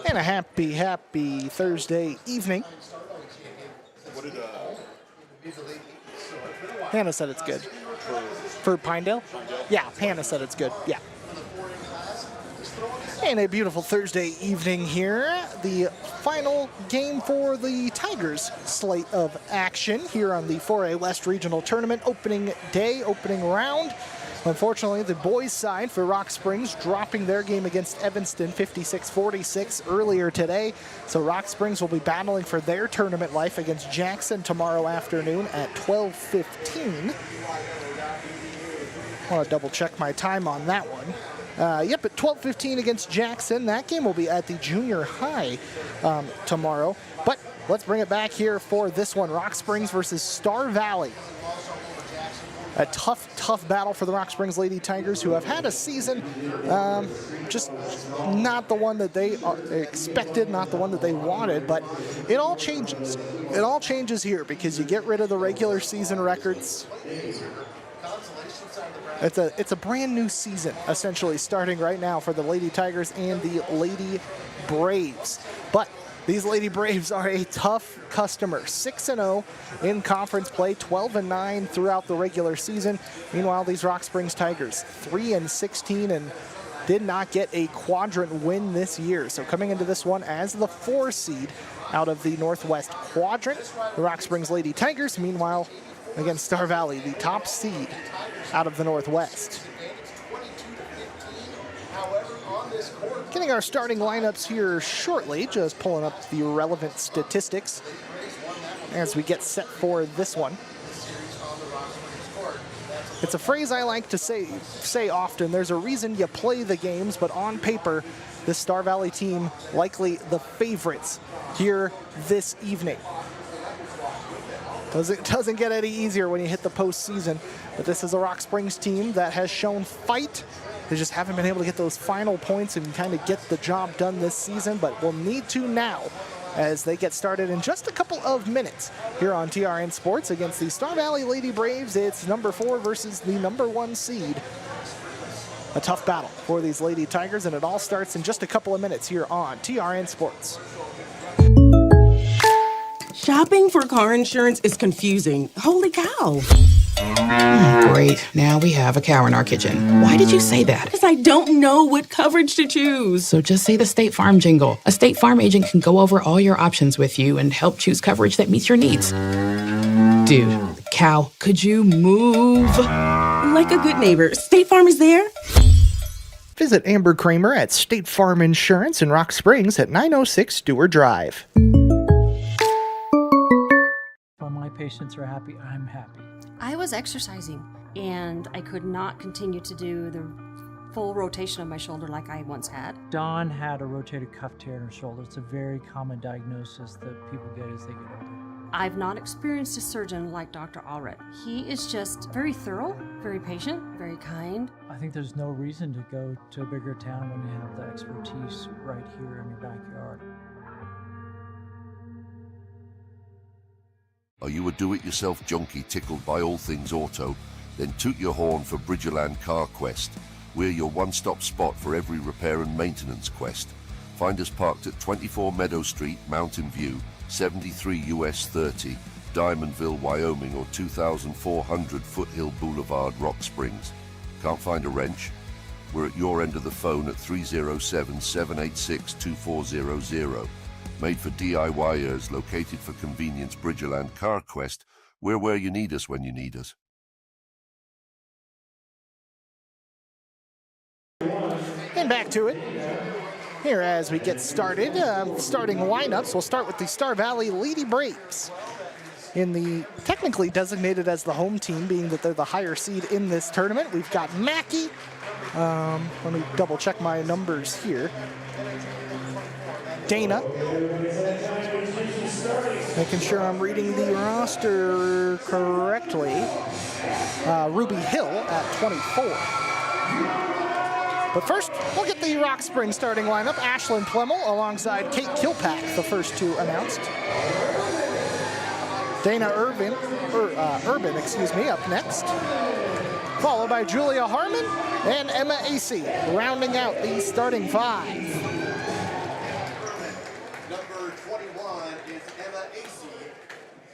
And a happy Thursday evening. Hannah said it's good. For Pinedale? Yeah, Hannah said it's good. Yeah. And a beautiful Thursday evening here. The final game for the Tigers slate of action here on the 4A West Regional Tournament. Opening day, opening round. Unfortunately, the boys' side for Rock Springs dropping their game against Evanston 56-46 earlier today. So Rock Springs will be battling for their tournament life against Jackson tomorrow afternoon at 12:15. I want to double check my time on that one. Yep, at 12:15 against Jackson. That game will be at the junior high tomorrow. But let's bring it back here for this one. Rock Springs versus Star Valley. A tough battle for the Rock Springs Lady Tigers, who have had a season just not the one that they expected, not the one that they wanted, but it all changes. It all changes here because you get rid of the regular season records. It's a brand new season, essentially, starting right now for the Lady Tigers and the Lady Braves. But these Lady Braves are a tough customer. 6-0 in conference play, 12-9 throughout the regular season. Meanwhile, these Rock Springs Tigers, 3-16 and did not get a quadrant win this year. So coming into this one as the 4 seed out of the Northwest Quadrant, the Rock Springs Lady Tigers, meanwhile, against Star Valley, the top seed out of the Northwest. Getting our starting lineups here shortly, just pulling up the relevant statistics as we get set for this one. It's a phrase I like to say often. There's a reason you play the games, but on paper, this Star Valley team likely the favorites here this evening. Doesn't get any easier when you hit the postseason, but this is a Rock Springs team that has shown fight. They just haven't been able to get those final points and kind of get the job done this season, but will need to now as they get started in just a couple of minutes here on TRN Sports against the Star Valley Lady Braves. It's number 4 versus the number 1 seed. A tough battle for these Lady Tigers, and it all starts in just a couple of minutes here on TRN Sports. Shopping for car insurance is confusing. Holy cow. Great. Now we have a cow in our kitchen. Why did you say that? Because I don't know what coverage to choose. So just say the State Farm jingle. A State Farm agent can go over all your options with you and help choose coverage that meets your needs. Dude, cow, could you move? Like a good neighbor, State Farm is there. Visit Amber Kramer at State Farm Insurance in Rock Springs at 906 Stewart Drive. When my patients are happy, I'm happy. I was exercising, and I could not continue to do the full rotation of my shoulder like I once had. Dawn had a rotated cuff tear in her shoulder. It's a very common diagnosis that people get as they get older. I've not experienced a surgeon like Dr. Allred. He is just very thorough, very patient, very kind. I think there's no reason to go to a bigger town when you have the expertise right here in your backyard. Are you a do-it-yourself junkie tickled by all things auto? Then toot your horn for Bridgerland Car Quest. We're your one-stop spot for every repair and maintenance quest. Find us parked at 24 Meadow Street, Mountain View, 73 US 30, Diamondville, Wyoming, or 2400 Foothill Boulevard, Rock Springs. Can't find a wrench? We're at your end of the phone at 307-786-2400. Made for DIYers, located for convenience, Bridgerland Car Quest. We're where you need us when you need us. And back to it. Here as we get started, starting lineups, we'll start with the Star Valley Lady Braves. In the technically designated as the home team, being that they're the higher seed in this tournament, we've got Mackey. Let me double check my numbers here. Dana. Making sure I'm reading the roster correctly. Ruby Hill at 24. But first, we'll get the Rock Springs starting lineup. Ashlyn Plemmel alongside Kate Kilpack, the first two announced. Dana Urban, up next. followed by Julia Harmon and Emma Acey, rounding out the starting five. Number 21 is Emma Acey,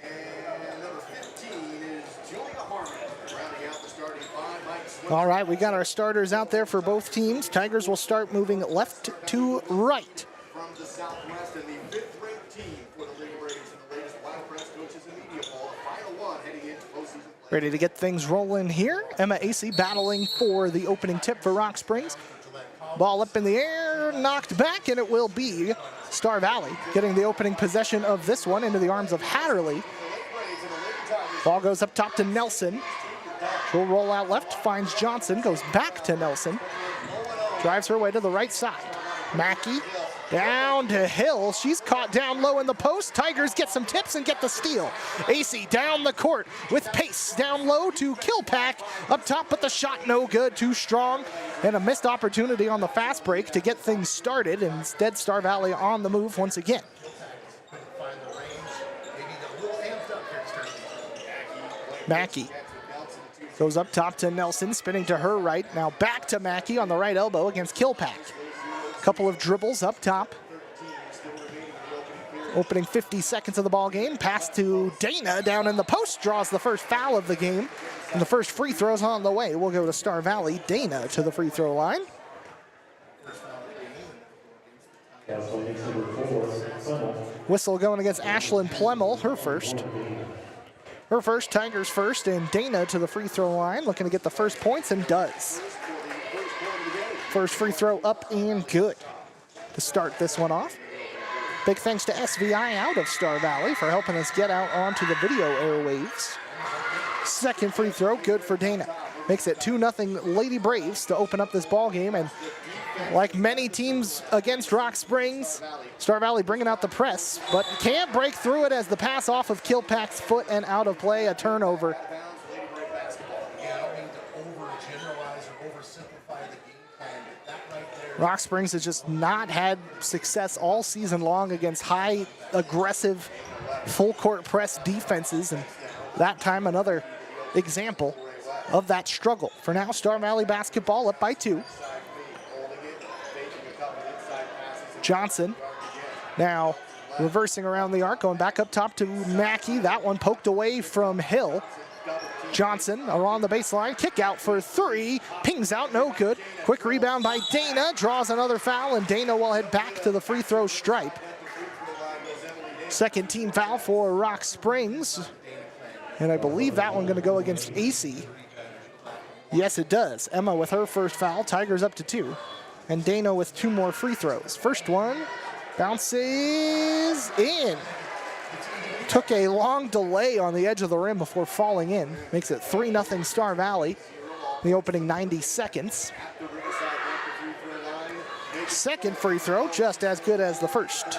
and number 15 is Julia Harmon, rounding out the starting five. Mike Switzer. All right, we got our starters out there for both teams. Tigers will start moving left to right. From the Southwest and the fifth-ranked team for the Lady Braves in the latest Wild Press Coaches and Media Poll, the final one heading into postseason play. Ready to get things rolling here. Emma Acey battling for the opening tip for Rock Springs. Ball up in the air, knocked back, and it will be Star Valley getting the opening possession of this one into the arms of Hatterley. Ball goes up top to Nelson. She'll roll out left, finds Johnson, goes back to Nelson. Drives her way to the right side. Mackey down to Hill. She's caught down low in the post. Tigers get some tips and get the steal. Acey down the court with pace down low to Kilpack. Up top, but the shot no good, too strong. And a missed opportunity on the fast break to get things started. Instead, Star Valley on the move once again. Mackey goes up top to Nelson, spinning to her right. Now back to Mackey on the right elbow against Kilpack. Couple of dribbles up top. Opening 50 seconds of the ball game. Pass to Dana down in the post. Draws the first foul of the game. And the first free throw's on the way. We'll go to Star Valley. Dana to the free throw line. Whistle going against Ashlyn Plemmel, her first. Her first, Tigers first, and Dana to the free throw line, looking to get the first points, and does. First free throw up and good to start this one off. Big thanks to SVI out of Star Valley for helping us get out onto the video airwaves. Second free throw, good for Dana. Makes it 2-0 Lady Braves to open up this ball game, and like many teams against Rock Springs, Star Valley bringing out the press, but can't break through it as the pass off of Kilpack's foot and out of play, a turnover. Rock Springs has just not had success all season long against high, aggressive, full court press defenses, and that time another example of that struggle. For now, Star Valley basketball up by 2. Johnson now reversing around the arc, going back up top to Mackey. That one poked away from Hill. Johnson along the baseline, kick out for 3, pings out, no good. Quick rebound by Dana, draws another foul, and Dana will head back to the free throw stripe. Second team foul for Rock Springs, and I believe that one gonna go against Acey. Yes, it does. Emma with her first foul, Tigers up to 2, and Dana with 2 more free throws. First one bounces in. Took a long delay on the edge of the rim before falling in. Makes it 3-0 Star Valley in the opening 90 seconds. Second free throw, just as good as the first.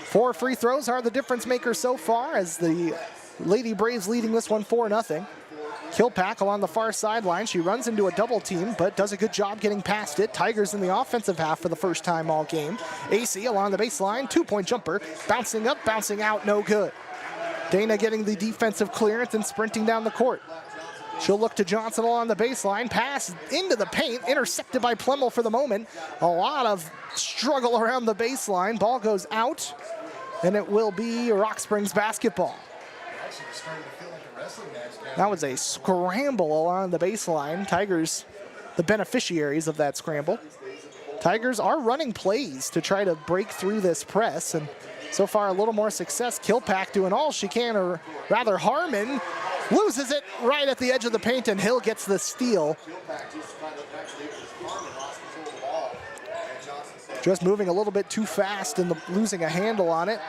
4 free throws are the difference maker so far, as the Lady Braves leading this one 4-0. Kilpack along the far sideline. She runs into a double team, but does a good job getting past it. Tigers in the offensive half for the first time all game. Acey along the baseline, 2-point jumper. Bouncing up, bouncing out, no good. Dana getting the defensive clearance and sprinting down the court. She'll look to Johnson along the baseline. Pass into the paint, intercepted by Plemmel for the moment. A lot of struggle around the baseline. Ball goes out, and it will be Rock Springs basketball. That was a scramble along the baseline. Tigers, the beneficiaries of that scramble. Tigers are running plays to try to break through this press, and so far a little more success. Kilpack doing all she can, or rather Harmon loses it right at the edge of the paint, and Hill gets the steal. Just moving a little bit too fast and losing a handle on it.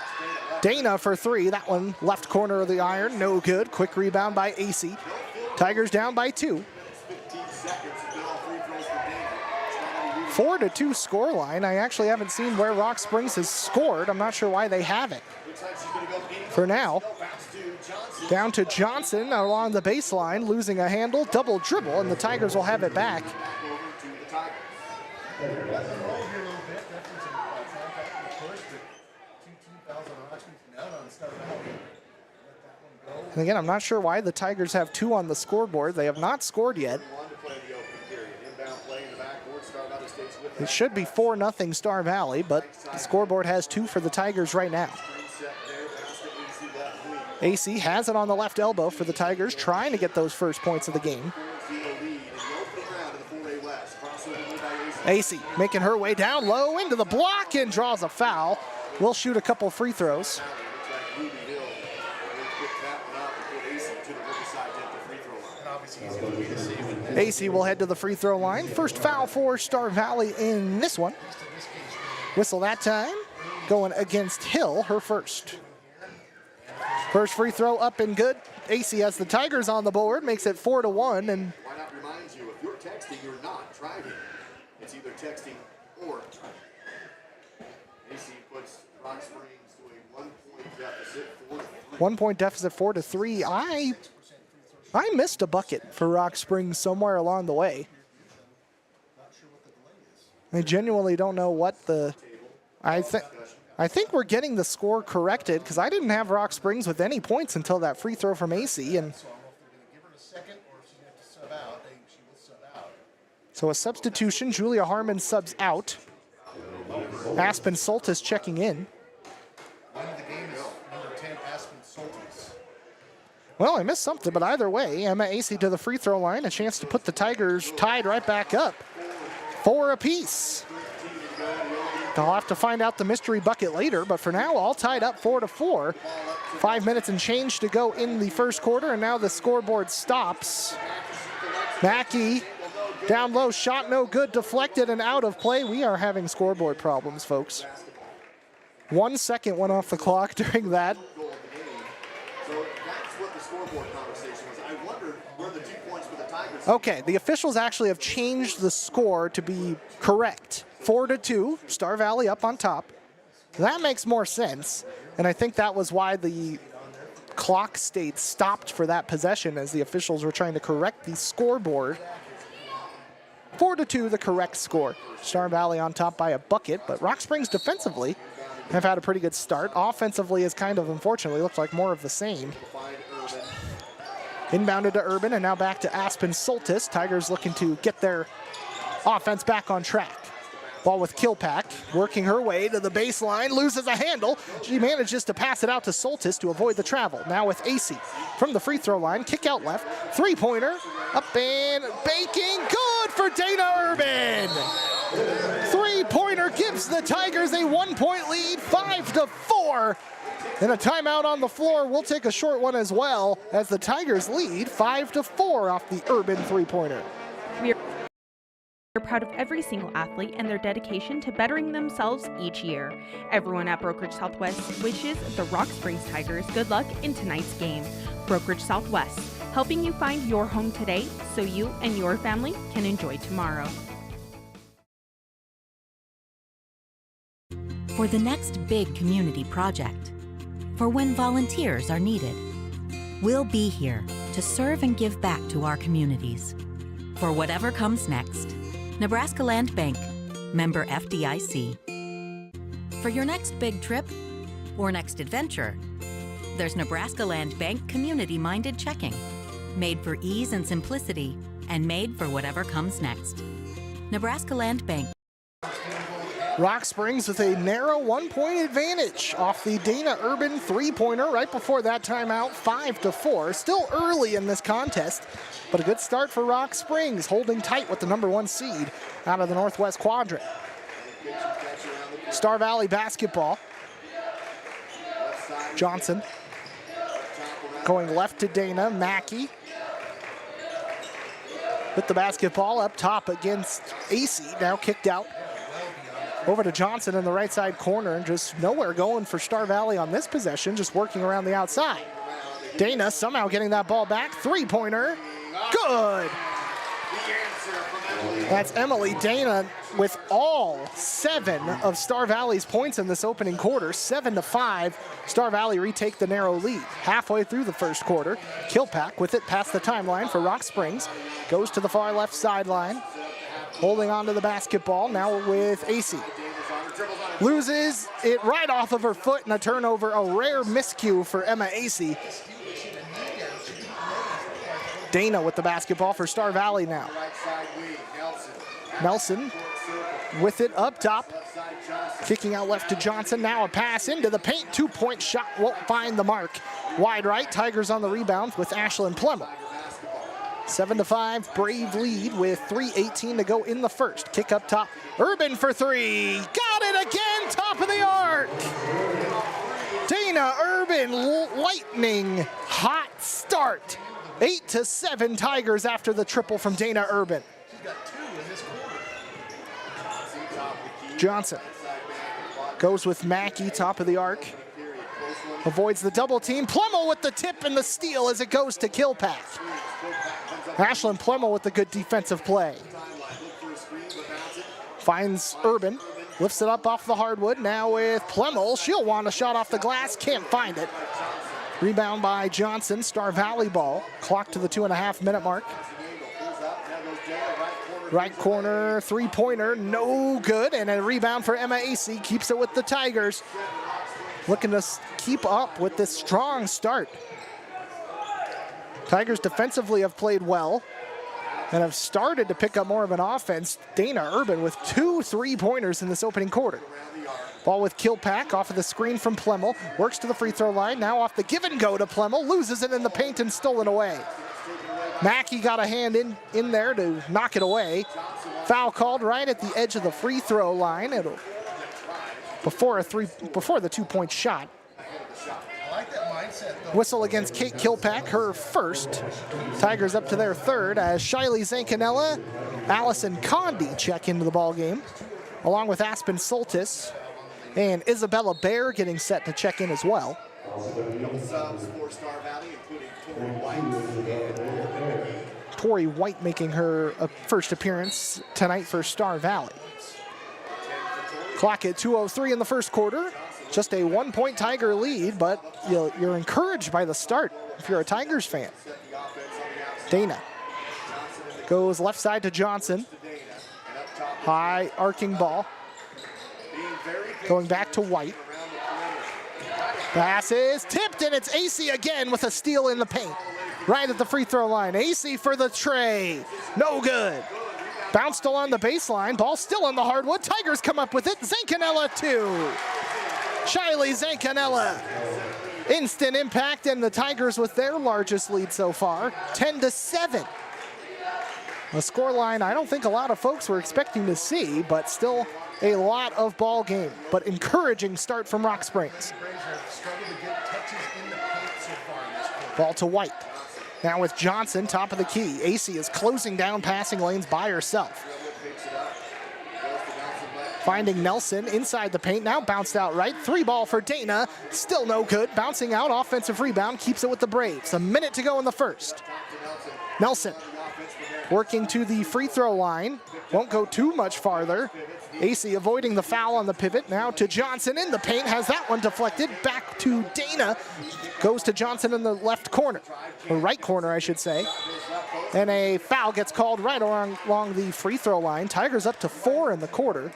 Dana for 3, that one left corner of the iron, no good. Quick rebound by Acey. Tigers down by 2. 4-2 scoreline. I actually haven't seen where Rock Springs has scored. I'm not sure why they haven't. For now, down to Johnson along the baseline, losing a handle, double dribble, and the Tigers will have it back. And again, I'm not sure why the Tigers have 2 on the scoreboard. They have not scored yet. It should be 4-0 Star Valley, but the scoreboard has 2 for the Tigers right now. AC has it on the left elbow for the Tigers, trying to get those first points of the game. AC making her way down low into the block and draws a foul. Will shoot a couple free throws. AC will head to the free throw line. First foul for Star Valley in this one. Whistle that time. Going against Hill, her first. First free throw up and good. AC has the Tigers on the board, makes it 4-1. And Why not remind you, if you're texting, you're not driving. It's either texting or driving. AC puts Rock Springs to a 1-point deficit, 4-3. 1 point deficit, 4-3. I missed a bucket for Rock Springs somewhere along the way. I genuinely don't know what the. I think we're getting the score corrected because I didn't have Rock Springs with any points until that free throw from AC. And so a substitution. Julia Harmon subs out. Aspen Soltis checking in. Well, I missed something, but either way, Emma AC to the free throw line, a chance to put the Tigers tied right back up. 4 apiece. They'll have to find out the mystery bucket later, but for now, all tied up 4-4. 5 minutes and change to go in the first quarter, and now the scoreboard stops. Mackey down low, shot no good, deflected and out of play. We are having scoreboard problems, folks. 1 second went off the clock during that. So that's what the scoreboard conversation was. I wondered where the 2 points for the Tigers. Okay, the officials actually have changed the score to be correct. 4-2, Star Valley up on top. That makes more sense, and I think that was why the clock stayed stopped for that possession as the officials were trying to correct the scoreboard. 4-2, the correct score. Star Valley on top by a bucket, but Rock Springs defensively have had a pretty good start. Offensively is kind of, unfortunately, looks like more of the same. Inbounded to Urban, and now back to Aspen Soltis. Tigers looking to get their offense back on track. Ball with Kilpack, working her way to the baseline, loses a handle. She manages to pass it out to Soltis to avoid the travel. Now with AC from the free throw line, kick out left, 3-pointer, up and baking, good for Dana Urban. 3-pointer gives the Tigers a 1-point lead, 5-4. And a timeout on the floor. We'll take a short one as well as the Tigers lead 5-4 off the Urban 3-pointer. We're proud of every single athlete and their dedication to bettering themselves each year. Everyone at Brokerage Southwest wishes the Rock Springs Tigers good luck in tonight's game. Brokerage Southwest, helping you find your home today so you and your family can enjoy tomorrow. For the next big community project, for when volunteers are needed, we'll be here to serve and give back to our communities. For whatever comes next, Nebraska Land Bank, member FDIC. For your next big trip or next adventure, there's Nebraska Land Bank community-minded checking, made for ease and simplicity and made for whatever comes next. Nebraska Land Bank. Rock Springs with a narrow 1-point advantage off the Dana Urban 3-pointer right before that timeout, 5-4. Still early in this contest, but a good start for Rock Springs, holding tight with the #1 seed out of the Northwest Quadrant. Star Valley basketball. Johnson going left to Dana. Mackey with the basketball up top against AC, now kicked out. Over to Johnson in the right side corner, and just nowhere going for Star Valley on this possession, just working around the outside. Dana somehow getting that ball back, 3-pointer, good. That's Emily Dana with all 7 of Star Valley's points in this opening quarter, 7-5. Star Valley retake the narrow lead. Halfway through the first quarter, Kilpack with it past the timeline for Rock Springs, goes to the far left sideline. Holding on to the basketball, now with AC. Loses it right off of her foot and a turnover, a rare miscue for Emma AC. Dana with the basketball for Star Valley now. Right side wing, Nelson with it up top. Kicking out left to Johnson. Now a pass into the paint. 2-point shot won't find the mark. Wide right. Tigers on the rebound with Ashlyn Plemmel. 7-5 Brave lead with 3:18 to go in the first. Kick up top. Urban for three. Got it again. Top of the arc. Dana Urban, lightning hot start. 8-7 Tigers after the triple from Dana Urban. Johnson goes with Mackey, top of the arc. Avoids the double team. Plemmel with the tip and the steal as it goes to Kilpack. Ashlyn Plemmel with the good defensive play. Finds Urban. Lifts it up off the hardwood. Now with Plemmel. She'll want a shot off the glass. Can't find it. Rebound by Johnson. Star Valley ball. Clock to the 2.5-minute mark. Right corner, three-pointer, no good. And a rebound for Emma AC. Keeps it with the Tigers. Looking to keep up with this strong start. Tigers defensively have played well and have started to pick up more of an offense. Dana Urban with 2 3-pointers in this opening quarter. Ball with Kilpack off of the screen from Plemmel. Works to the free throw line. Now off the give and go to Plemmel. Loses it in the paint and stolen away. Mackey got a hand in there to knock it away. Foul called right at the edge of the free throw line. Before the 2-point shot. Whistle against Kate Kilpack, her first. Tigers up to their third as Shiley Zancanella, Allison Condi check into the ball game, along with Aspen Soltis and Isabella Bear getting set to check in as well. Tori White making her first appearance tonight for Star Valley. Clock at 2:03 in the first quarter. Just a 1-point Tiger lead, but you're encouraged by the start if you're a Tigers fan. Dana goes left side to Johnson. High arcing ball. Going back to White. Pass is tipped, and it's AC again with a steal in the paint. Right at the free throw line. AC for the tray. No good. Bounced along the baseline. Ball still on the hardwood. Tigers come up with it. Zancanella 2. Shiley Zancanella. Instant impact, and the Tigers with their largest lead so far, 10-7. A scoreline I don't think a lot of folks were expecting to see, but still a lot of ball game. But encouraging start from Rock Springs. Ball to White. Now with Johnson, top of the key. AC is closing down passing lanes by herself. Finding Nelson inside the paint, now bounced out right. 3-ball for Dana, still no good. Bouncing out, offensive rebound, keeps it with the Braves. A minute to go in the first. Nelson working to the free throw line. Won't go too much farther. AC avoiding the foul on the pivot. Now to Johnson in the paint, has that one deflected. Back to Dana. Goes to Johnson in the left corner, or right corner, I should say. And a foul gets called right along the free throw line. Tigers up to 4 in the quarter.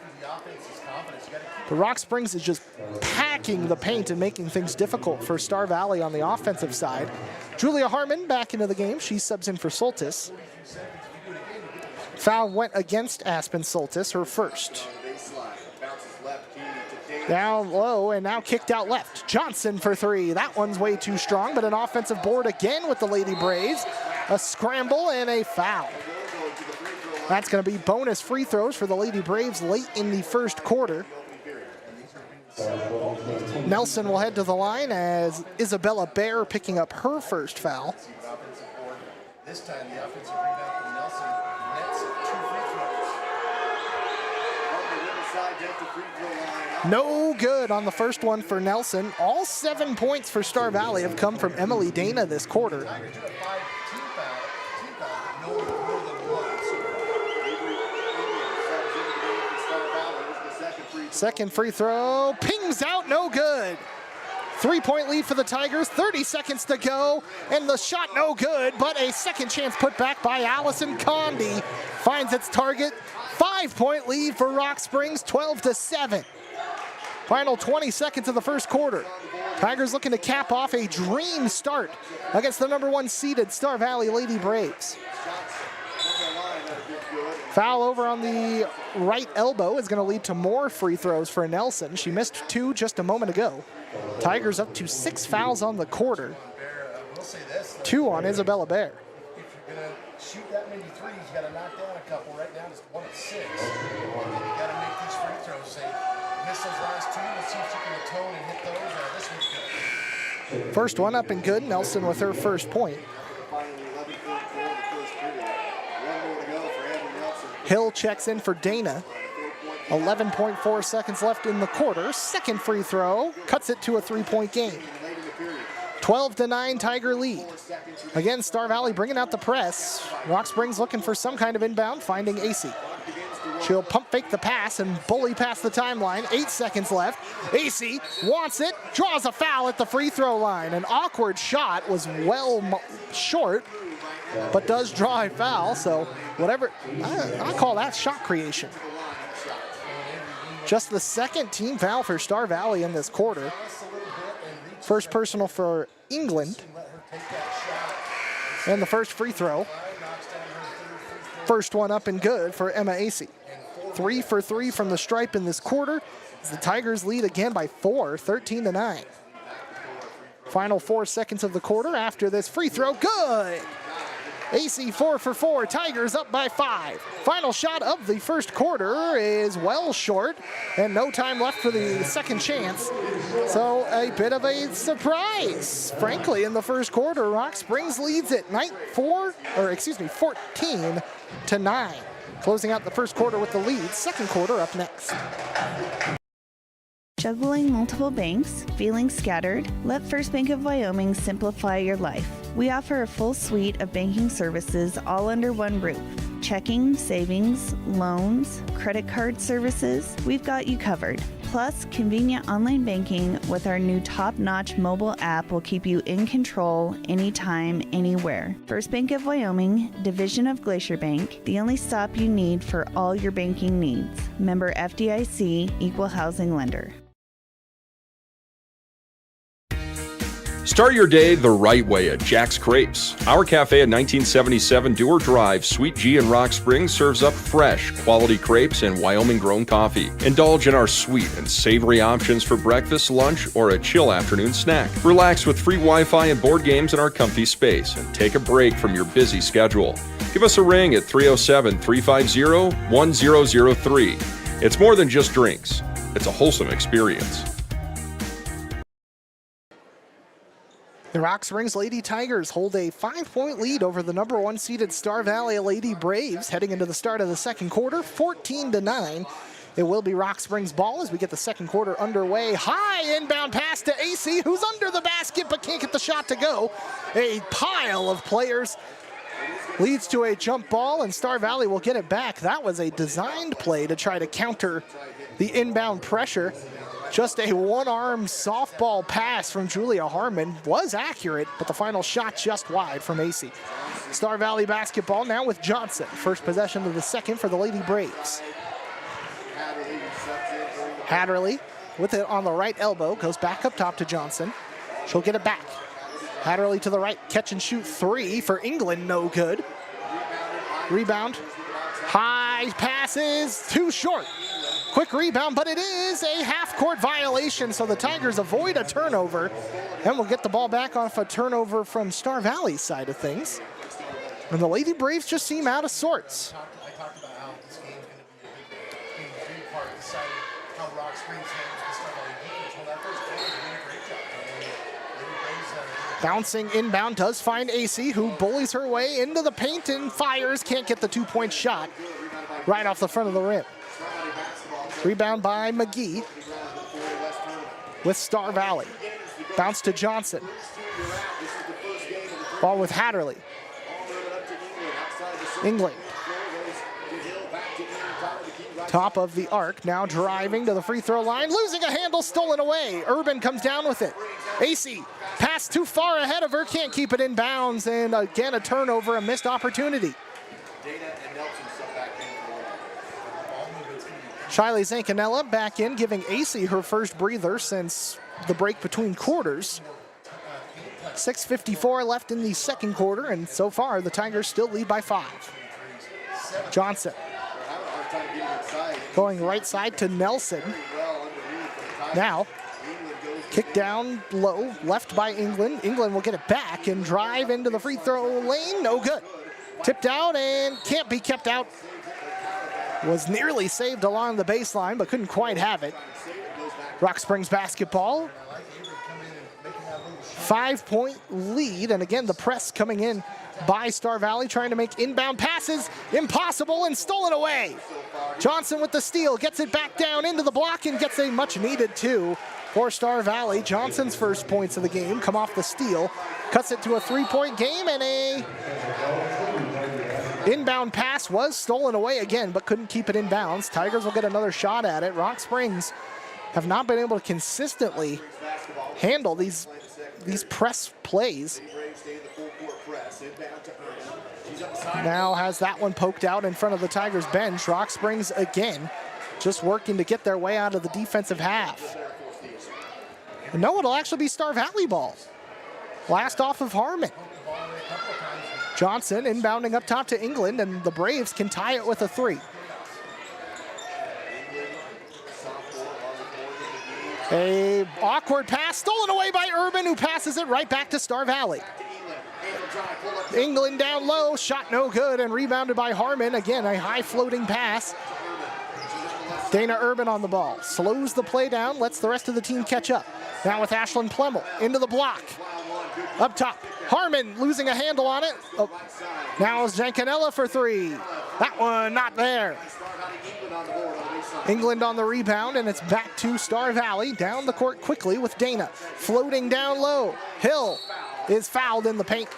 The Rock Springs is just packing the paint and making things difficult for Star Valley on the offensive side. Julia Harmon back into the game. She subs in for Soltis. Foul went against Aspen Soltis, her first. Down low and now kicked out left. Johnson for 3. That one's way too strong, but an offensive board again with the Lady Braves. A scramble and a foul. That's going to be bonus free throws for the Lady Braves late in the first quarter. Nelson will head to the line as Isabella Bear picking up her first foul. This time the offensive rebound from Nelson nets 2 free throws. No good on the first one for Nelson. All 7 points for Star Valley have come from Emily Dana this quarter. Second free throw, pings out, no good. 3-point lead for the Tigers, 30 seconds to go, and the shot no good, but a second chance put back by Allison Condi. Finds its target. 5-point lead for Rock Springs, 12-7. Final 20 seconds of the first quarter. Tigers looking to cap off a dream start against the number 1 seeded Star Valley Lady Braves. Foul over on the right elbow is going to lead to more free throws for Nelson. She missed 2 just a moment ago. Tigers up to 6 fouls on the quarter. 2 on Isabella Bear. If you're going to shoot that many threes, you got to knock down a couple. Right now, it's 1 of 6. You got to make these free throws. Say, miss those last 2. Let's see if you can atone and hit those. This one's good. First one up and good. Nelson with her first point. Hill checks in for Dana. 11.4 seconds left in the quarter. Second free throw. Cuts it to a 3-point game. 12-9 Tiger lead. Again, Star Valley bringing out the press. Rock Springs looking for some kind of inbound, finding AC. She'll pump fake the pass and bully past the timeline. 8 seconds left. AC wants it, draws a foul at the free throw line. An awkward shot was well short, but does draw a foul, so whatever, I call that shot creation. Just the second team foul for Star Valley in this quarter. First personal for England. And the first free throw. First one up and good for Emma AC. 3 for 3 from the stripe in this quarter as the Tigers lead again by 4, 13-9. Final 4 seconds of the quarter after this free throw, good! AC 4 for 4, Tigers up by 5. Final shot of the first quarter is well short, and no time left for the second chance. So a bit of a surprise, frankly, in the first quarter. Rock Springs leads it 14-9. Closing out the first quarter with the lead. Second quarter up next. Juggling multiple banks, feeling scattered? Let First Bank of Wyoming simplify your life. We offer a full suite of banking services all under one roof. Checking, savings, loans, credit card services, we've got you covered. Plus, convenient online banking with our new top-notch mobile app will keep you in control anytime, anywhere. First Bank of Wyoming, division of Glacier Bank, the only stop you need for all your banking needs. Member FDIC, Equal Housing Lender. Start your day the right way at Jack's Crepes. Our cafe at 1977 Dewar Drive, Suite G in Rock Springs serves up fresh, quality crepes and Wyoming-grown coffee. Indulge in our sweet and savory options for breakfast, lunch, or a chill afternoon snack. Relax with free Wi-Fi and board games in our comfy space and take a break from your busy schedule. Give us a ring at 307-350-1003. It's more than just drinks. It's a wholesome experience. The Rock Springs Lady Tigers hold a 5-point lead over the number 1 seeded Star Valley Lady Braves heading into the start of the second quarter, 14-9. It will be Rock Springs ball as we get the second quarter underway. High inbound pass to AC, who's under the basket but can't get the shot to go. A pile of players leads to a jump ball, and Star Valley will get it back. That was a designed play to try to counter the inbound pressure. Just a one-arm softball pass from Julia Harmon was accurate, but the final shot just wide from AC. Star Valley basketball now with Johnson. First possession of the second for the Lady Braves. Hatterley with it on the right elbow, goes back up top to Johnson. She'll get it back. Hatterley to the right, catch and shoot 3 for England, no good. Rebound, high passes, too short. Quick rebound, but it is a half-court violation, so the Tigers avoid a turnover, and will get the ball back off a turnover from Star Valley's side of things. And the Lady Braves just seem out of sorts. I talked about how this game's going to be a big part of deciding how Rock Springs handles the Star Valley defense. Well, that first play is doing a great job. Lady Braves Bouncing inbound does find AC, who bullies her way into the paint and fires. Can't get the 2-point shot right off the front of the rim. Rebound by McGee with Star Valley. Bounce to Johnson. Ball with Hatterley. England. Top of the arc, now driving to the free throw line, losing a handle, stolen away. Urban comes down with it. AC, pass too far ahead of her, can't keep it in bounds, and again a turnover, a missed opportunity. Shiley Zancanella back in, giving AC her first breather since the break between quarters. 6:54 left in the second quarter, and so far the Tigers still lead by 5. Johnson going right side to Nelson. Now, kick down low, left by England. England will get it back and drive into the free throw lane. No good. Tipped out and can't be kept out. Was nearly saved along the baseline, but couldn't quite have it. Rock Springs basketball. 5-point lead, and again, the press coming in by Star Valley, trying to make inbound passes. Impossible, and stolen away. Johnson with the steal, gets it back down into the block and gets a much-needed 2 for Star Valley. Johnson's first points of the game come off the steal. Cuts it to a 3-point game, and a inbound pass was stolen away again, but couldn't keep it in bounds. Tigers will get another shot at it. Rock Springs have not been able to consistently handle these press plays. Now has that one poked out in front of the Tigers bench. Rock Springs again just working to get their way out of the defensive half. And no, it'll actually be Star Valley ball. Last off of Harmon. Johnson inbounding up top to England, and the Braves can tie it with a 3. A awkward pass stolen away by Urban, who passes it right back to Star Valley. England down low, shot no good, and rebounded by Harmon. Again, a high floating pass. Dana Urban on the ball, slows the play down, lets the rest of the team catch up. Now with Ashlyn Plemmel into the block. Up top, Harmon losing a handle on it. Oh. Now is Jancanella for 3. That one not there. England on the rebound, and it's back to Star Valley. Down the court quickly with Dana. Floating down low. Hill is fouled in the paint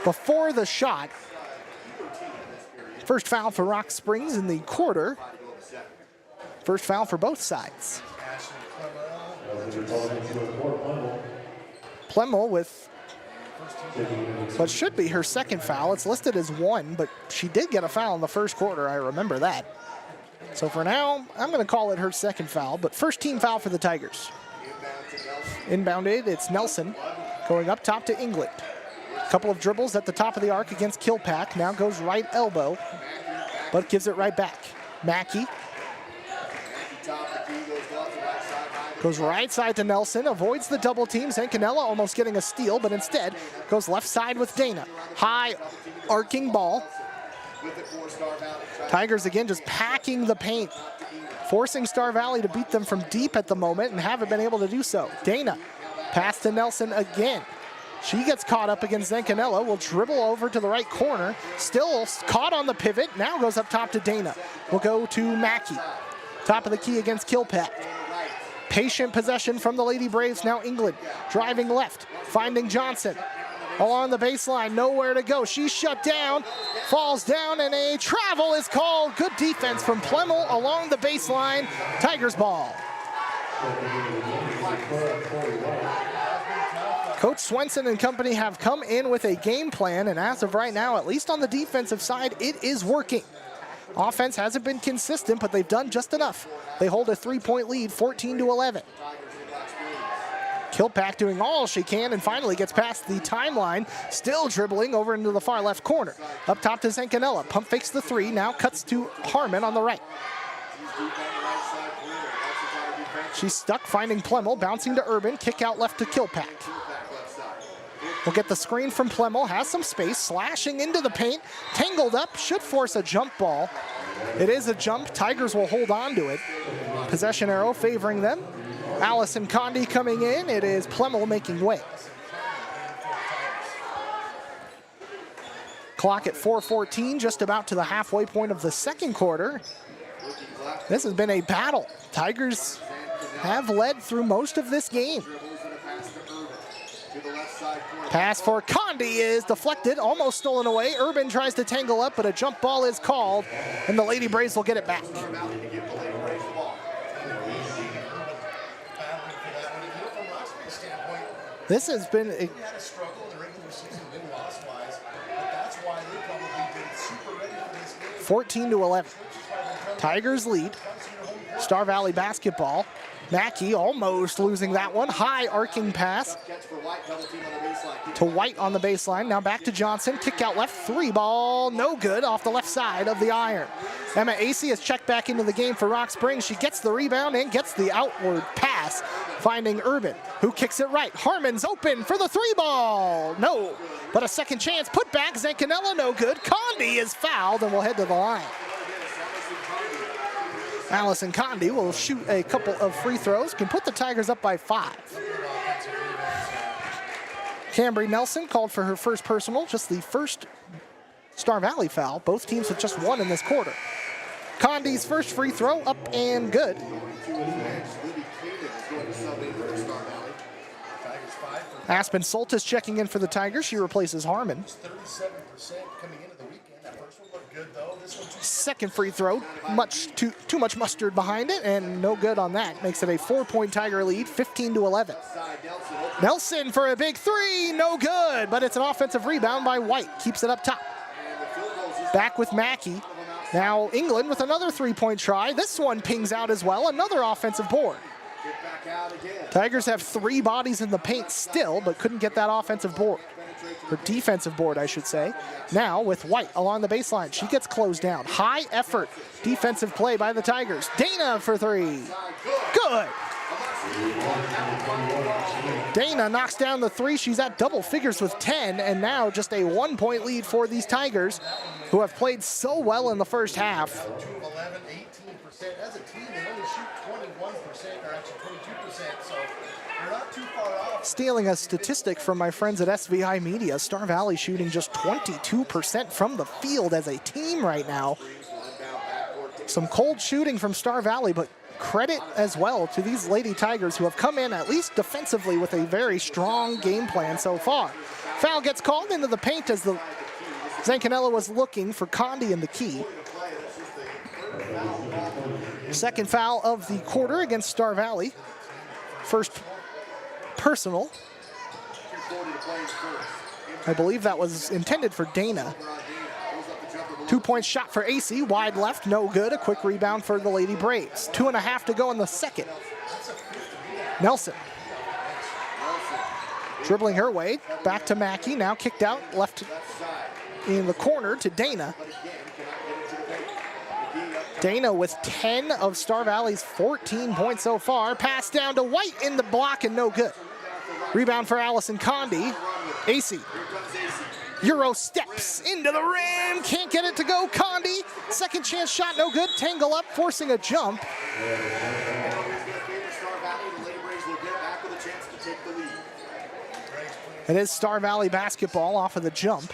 before the shot. First foul for Rock Springs in the quarter. First foul for both sides. Plemmel with what should be her second foul. It's listed as 1, but she did get a foul in the first quarter. I remember that. So for now, I'm going to call it her second foul, but first team foul for the Tigers. Inbounded, it's Nelson going up top to England. Couple of dribbles at the top of the arc against Kilpack. Now goes right elbow, but gives it right back. Mackey goes right side to Nelson, avoids the double team. Zancanella almost getting a steal, but instead goes left side with Dana. High arcing ball. Tigers again just packing the paint, forcing Star Valley to beat them from deep at the moment and haven't been able to do so. Dana, pass to Nelson again. She gets caught up against Zancanella, will dribble over to the right corner, still caught on the pivot, now goes up top to Dana. Will go to Mackey. Top of the key against Kilpack. Patient possession from the Lady Braves, now England. Driving left, finding Johnson. Along the baseline, nowhere to go. She's shut down, falls down, and a travel is called. Good defense from Plemmel along the baseline. Tigers ball. Coach Swenson and company have come in with a game plan, and as of right now, at least on the defensive side, it is working. Offense hasn't been consistent, but they've done just enough. They hold a 3-point lead, 14-11. Kilpack doing all she can and finally gets past the timeline, still dribbling over into the far left corner. Up top to Zancanella, pump fakes the 3, now cuts to Harmon on the right. She's stuck, finding Plemmel, bouncing to Urban, kick out left to Kilpack. We'll get the screen from Plemmel, has some space, slashing into the paint, tangled up, should force a jump ball. It is a jump, Tigers will hold on to it. Possession arrow favoring them. Allison Condi coming in, it is Plemmel making way. Clock at 4:14, just about to the halfway point of the second quarter. This has been a battle. Tigers have led through most of this game. Pass for Condi is deflected, almost stolen away. Urban tries to tangle up, but a jump ball is called, and the Lady Braves will get it back. This has been a 14-11. Tigers lead. Star Valley basketball. Mackey almost losing that one. High arcing pass to White on the baseline. Now back to Johnson. Kick out left. 3 ball. No good off the left side of the iron. Emma Acey has checked back into the game for Rock Springs. She gets the rebound and gets the outward pass, finding Urban, who kicks it right. Harmon's open for the 3 ball. No, but a second chance. Put back. Zancanella, no good. Condi is fouled and will head to the line. Allison Condi will shoot a couple of free throws, can put the Tigers up by 5. Cambry Nelson called for her first personal, just the first Star Valley foul. Both teams with just 1 in this quarter. Condi's first free throw up and good. Aspen Soltis checking in for the Tigers. She replaces Harmon. 37% coming into the weekend. That first one looked good though. This one Second free throw, too much mustard behind it, and no good on that. Makes it a 4-point Tiger lead, 15-11. Nelson for a big 3, no good, but it's an offensive rebound by White. Keeps it up top. Back with Mackey. Now England with another 3-point try. This one pings out as well, another offensive board. Tigers have 3 bodies in the paint still, but couldn't get that offensive board. Or defensive board, I should say. Now with White along the baseline. She gets closed down. High effort defensive play by the Tigers. Dana for 3. Good. Dana knocks down the 3. She's at double figures with 10, and now just a 1-point lead for these Tigers, who have played so well in the first half. 2 of 11, 18%. As a team, they only shoot 21%, or actually 22%, so they're not too far off. Stealing a statistic from my friends at SVI Media, Star Valley shooting just 22% from the field as a team right now. Some cold shooting from Star Valley, but credit as well to these Lady Tigers who have come in at least defensively with a very strong game plan so far. Foul gets called into the paint as the Zancanella was looking for Condi in the key. Second foul of the quarter against Star Valley. First personal. I believe that was intended for Dana. 2-point shot for AC, wide left, no good. A quick rebound for the Lady Braves. 2.5 to go in the second. Nelson. Dribbling her way, back to Mackey, now kicked out, left in the corner to Dana. Dana with 10 of Star Valley's 14 points so far. Pass down to White in the block and no good. Rebound for Allison Condi. AC. Euro steps into the rim. Can't get it to go. Condi. Second chance shot, no good. Tangle up, forcing a jump. It is Star Valley basketball off of the jump.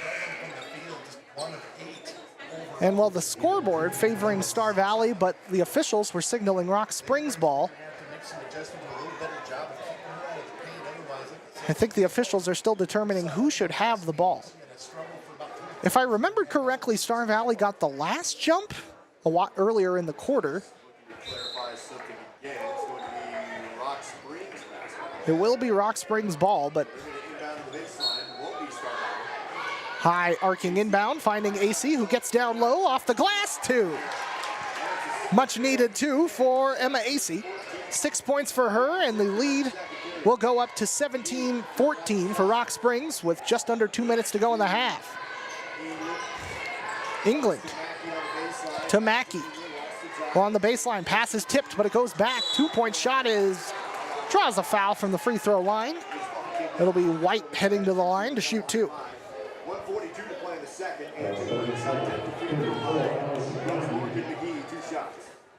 And well, the scoreboard favoring Star Valley, but the officials were signaling Rock Springs ball. I think the officials are still determining who should have the ball. If I remember correctly, Star Valley got the last jump a lot earlier in the quarter. It will be Rock Springs ball, but high arcing inbound, finding AC, who gets down low off the glass. 2. Much needed 2 for Emma AC. 6 points for her, and the lead will go up to 17-14 for Rock Springs with just under 2 minutes to go in the half. England to Mackey. On the baseline, pass is tipped, but it goes back. 2-point shot draws a foul from the free throw line. It'll be White heading to the line to shoot 2. 1:42 to play in the second.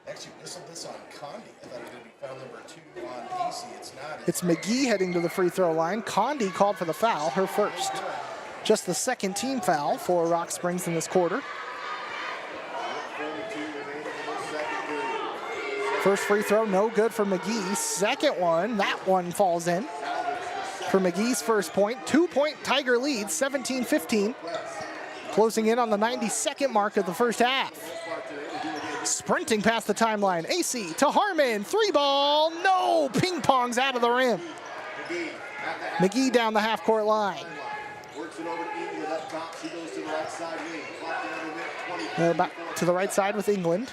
Actually, whistled this on Condi. I thought it was going to be foul number 2 on AC. It's not. It's McGee heading to the free throw line. Condi called for the foul, her first. Just the second team foul for Rock Springs in this quarter. First free throw, no good for McGee. Second one, that one falls in for McGee's first point. 2-point Tiger lead, 17-15. Closing in on the 92nd mark of the first half. Sprinting past the timeline, AC to Harmon, 3 ball, no, ping pongs out of the rim. McGee down the half court line. Back to the right side with England.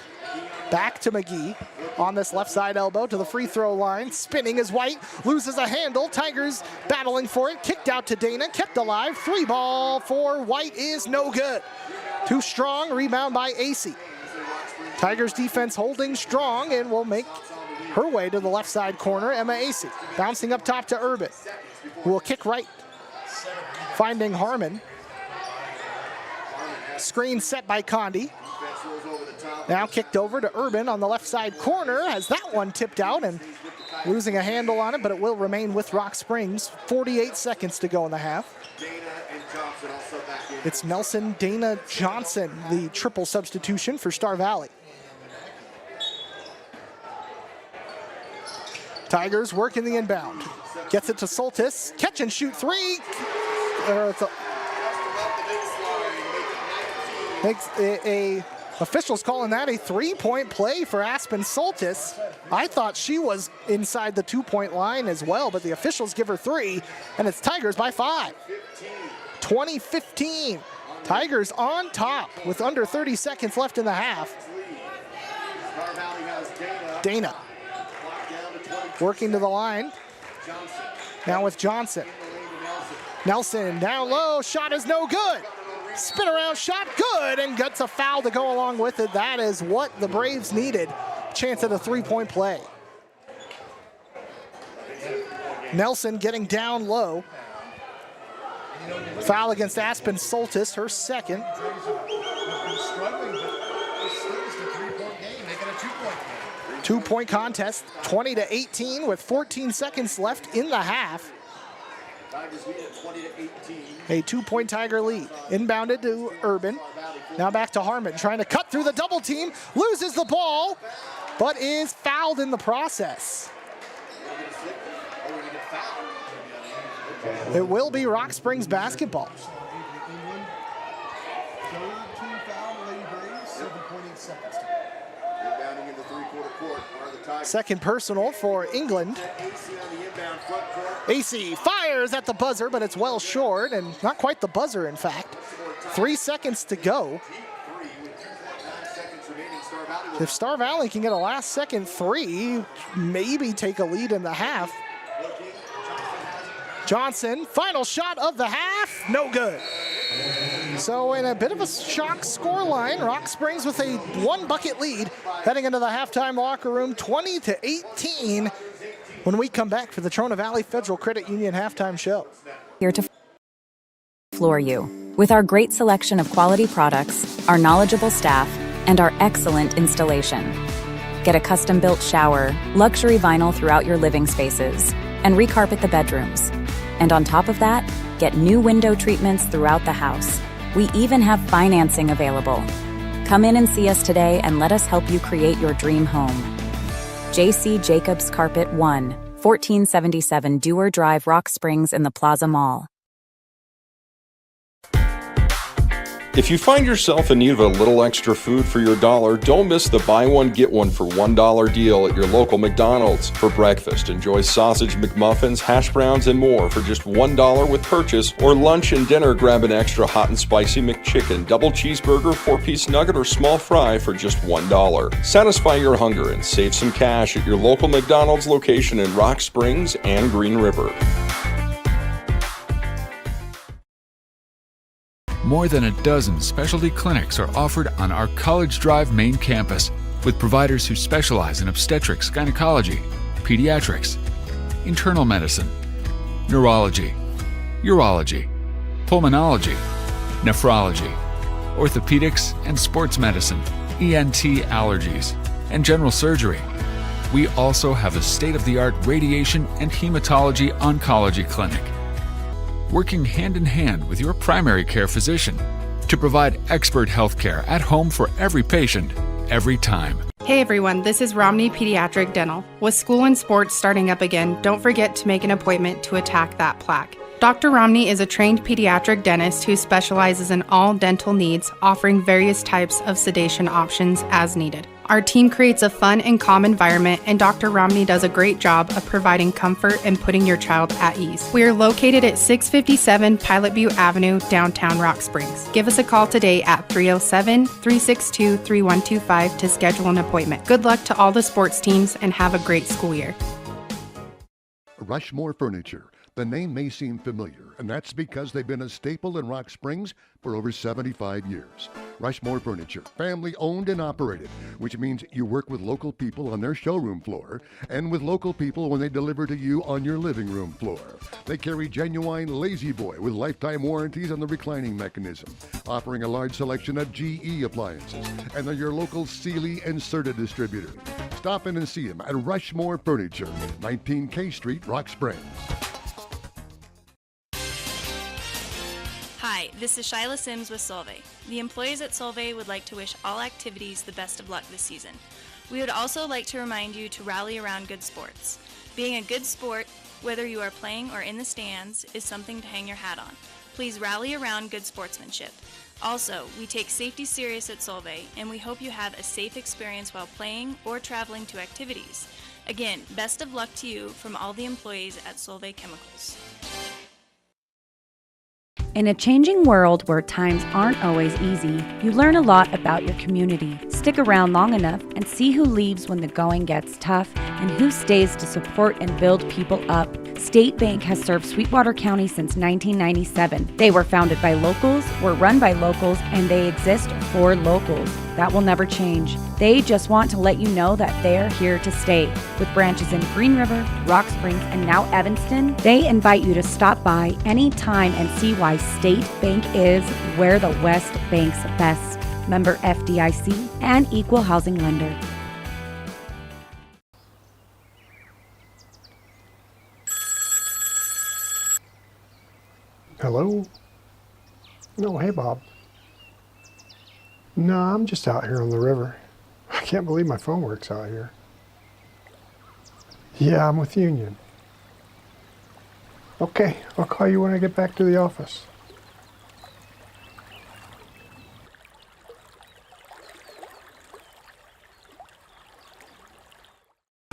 Back to McGee. on this left side elbow to the free throw line. Spinning is White, loses a handle. Tigers battling for it. Kicked out to Dana, kept alive. 3 ball for White is no good. Too strong, rebound by AC. Tigers defense holding strong and will make her way to the left side corner. Emma AC bouncing up top to Urban, who will kick right, finding Harmon. Screen set by Condi. Now kicked over to Urban on the left side corner. Has that one tipped out and losing a handle on it, but it will remain with Rock Springs. 48 seconds to go in the half. It's Nelson, Dana, Johnson, the triple substitution for Star Valley. Tigers working the inbound. Gets it to Soltis. Catch and shoot 3. Officials calling that a 3-point play for Aspen Soltis. I thought she was inside the 2-point line as well, but the officials give her 3, and it's Tigers by 5. 20-15. Tigers on top with under 30 seconds left in the half. Dana working to the line. Now with Johnson. Nelson down low, shot is no good. Spin around shot, good, and gets a foul to go along with it. That is what the Braves needed. Chance at a 3-point play. Nelson getting down low. Foul against Aspen Soltis, her second. 2-point contest, 20-18 with 14 seconds left in the half. A 2-point Tiger lead. Inbounded to Urban. Now back to Harmon, trying to cut through the double team. Loses the ball, but is fouled in the process. It will be Rock Springs basketball. Second personal for England. AC fires at the buzzer, but it's well short, and not quite the buzzer, in fact. 3 seconds to go. If Star Valley can get a last-second 3, maybe take a lead in the half. Johnson, final shot of the half, no good. So in a bit of a shock scoreline, Rock Springs with a 1-bucket lead heading into the halftime locker room, 20-18. When we come back for the Trona Valley Federal Credit Union halftime show. Here to floor you with our great selection of quality products, our knowledgeable staff, and our excellent installation. Get a custom-built shower, luxury vinyl throughout your living spaces, and recarpet the bedrooms. And on top of that, get new window treatments throughout the house. We even have financing available. Come in and see us today and let us help you create your dream home. J.C. Jacobs Carpet 1, 1477 Dewar Drive, Rock Springs in the Plaza Mall. If you find yourself in need of a little extra food for your dollar, don't miss the buy one, get one for $1 deal at your local McDonald's. For breakfast, enjoy sausage McMuffins, hash browns, and more for just $1 with purchase. Or lunch and dinner, grab an extra hot and spicy McChicken, double cheeseburger, 4-piece nugget, or small fry for just $1. Satisfy your hunger and save some cash at your local McDonald's location in Rock Springs and Green River. More than a dozen specialty clinics are offered on our College Drive main campus, with providers who specialize in obstetrics, gynecology, pediatrics, internal medicine, neurology, urology, pulmonology, nephrology, orthopedics and sports medicine, ENT allergies, and general surgery. We also have a state-of-the-art radiation and hematology oncology clinic, working hand-in-hand with your primary care physician to provide expert health care at home for every patient, every time. Hey everyone, this is Romney Pediatric Dental. With school and sports starting up again, don't forget to make an appointment to attack that plaque. Dr. Romney is a trained pediatric dentist who specializes in all dental needs, offering various types of sedation options as needed. Our team creates a fun and calm environment, and Dr. Romney does a great job of providing comfort and putting your child at ease. We are located at 657 Pilot View Avenue, downtown Rock Springs. Give us a call today at 307-362-3125 to schedule an appointment. Good luck to all the sports teams and have a great school year. Rushmore Furniture. The name may seem familiar, and that's because they've been a staple in Rock Springs for over 75 years. Rushmore Furniture, family owned and operated, which means you work with local people on their showroom floor and with local people when they deliver to you on your living room floor. They carry genuine Lazy Boy with lifetime warranties on the reclining mechanism, offering a large selection of GE appliances, and they're your local Sealy and Serta distributor. Stop in and see them at Rushmore Furniture, 19 K Street, Rock Springs. Hi, this is Shyla Sims with Solvay. The employees at Solvay would like to wish all activities the best of luck this season. We would also like to remind you to rally around good sports. Being a good sport, whether you are playing or in the stands, is something to hang your hat on. Please rally around good sportsmanship. Also, we take safety serious at Solvay, and we hope you have a safe experience while playing or traveling to activities. Again, best of luck to you from all the employees at Solvay Chemicals. In a changing world where times aren't always easy, you learn a lot about your community. Stick around long enough and see who leaves when the going gets tough and who stays to support and build people up. State Bank has served Sweetwater County since 1997. They were founded by locals, were run by locals, and they exist for locals. That will never change. They just want to let you know that they're here to stay. With branches in Green River, Rock Springs, and now Evanston, they invite you to stop by anytime and see why State Bank is where the West banks best. Member FDIC and equal housing lender. Hello? No, hey, Bob. No, I'm just out here on the river. I can't believe my phone works out here. Yeah, I'm with Union. Okay, I'll call you when I get back to the office.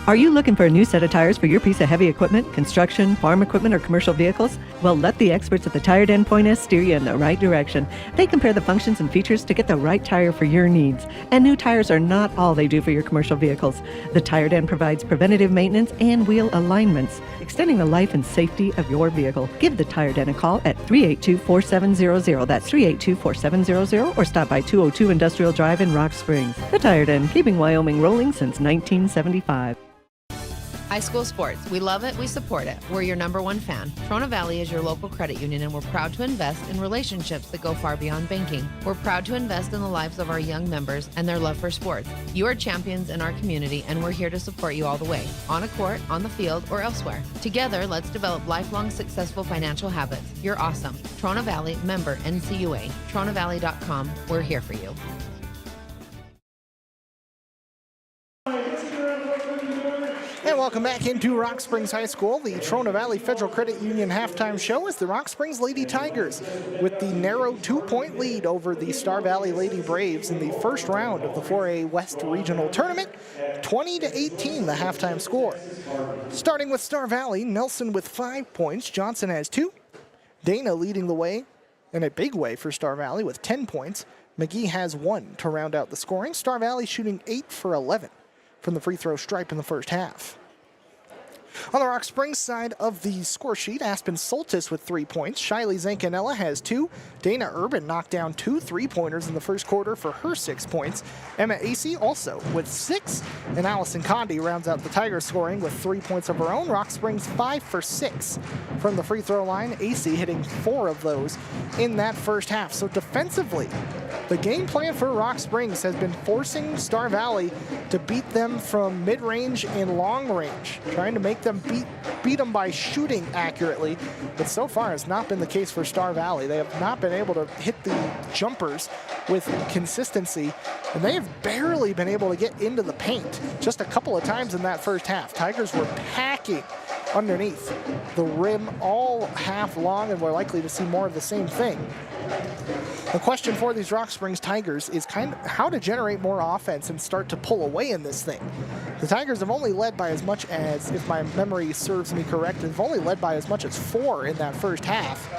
Are you looking for a new set of tires for your piece of heavy equipment, construction, farm equipment, or commercial vehicles? Well, let the experts at the Tire Den Point S steer you in the right direction. They compare the functions and features to get the right tire for your needs. And new tires are not all they do for your commercial vehicles. The Tire Den provides preventative maintenance and wheel alignments, extending the life and safety of your vehicle. Give the Tire Den a call at 382-4700. That's 382-4700, or stop by 202 Industrial Drive in Rock Springs. The Tire Den, keeping Wyoming rolling since 1975. High school sports. We love it. We support it. We're your #1 fan. Trona Valley is your local credit union, and we're proud to invest in relationships that go far beyond banking. We're proud to invest in the lives of our young members and their love for sports. You are champions in our community, and we're here to support you all the way, on a court, on the field, or elsewhere. Together, let's develop lifelong successful financial habits. You're awesome. Trona Valley, member NCUA. TronaValley.com. We're here for you. And welcome back into Rock Springs High School. The Trona Valley Federal Credit Union halftime show is the Rock Springs Lady Tigers with the narrow 2-point lead over the Star Valley Lady Braves in the first round of the 4A West Regional Tournament. 20-18 the halftime score. Starting with Star Valley, Nelson with 5 points. Johnson has 2. Dana leading the way in a big way for Star Valley with 10 points. McGee has 1 to round out the scoring. Star Valley shooting 8 for 11 from the free throw stripe in the first half. On the Rock Springs side of the score sheet, Aspen Soltis with 3 points. Shiley Zancanella has 2. Dana Urban knocked down 2 3-pointers in the first quarter for her 6 points. Emma Acey also with 6. And Allison Condi rounds out the Tigers scoring with 3 points of her own. Rock Springs 5 for 6 from the free throw line. Acey hitting 4 of those in that first half. So defensively, the game plan for Rock Springs has been forcing Star Valley to beat them from mid-range and long range, trying to make them beat them by shooting accurately, but so far has not been the case for Star Valley. They have not been able to hit the jumpers with consistency, and they have barely been able to get into the paint just a couple of times in that first half. Tigers were packing underneath the rim all half long, and we're likely to see more of the same thing. The question for these Rock Springs Tigers is kind of how to generate more offense and start to pull away in this thing. The Tigers have only led by as much as, if my memory serves me correct, have only led by as much as 4 in that first half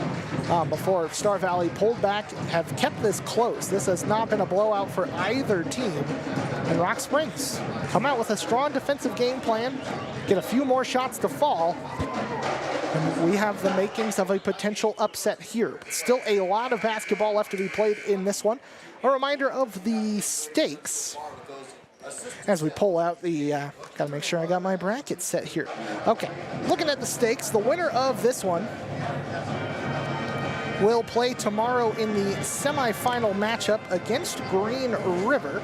before Star Valley pulled back, have kept this close. This has not been a blowout for either team. And Rock Springs come out with a strong defensive game plan, get a few more shots to fall, and we have the makings of a potential upset here. But still a lot of basketball left to be played in this one. A reminder of the stakes as we pull out the, gotta make sure I got my bracket set here. Okay, looking at the stakes, the winner of this one will play tomorrow in the semifinal matchup against Green River.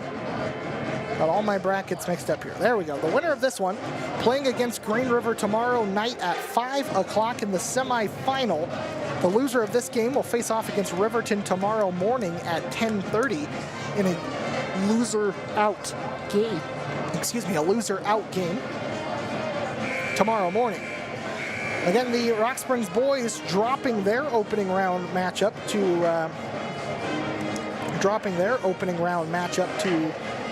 Got all my brackets mixed up here. There we go. The winner of this one playing against Green River tomorrow night at 5 o'clock in the semifinal. The loser of this game will face off against Riverton tomorrow morning at 10:30 in a loser out game. Excuse me, a loser out game tomorrow morning. Again, the Rock Springs boys dropping their opening round matchup to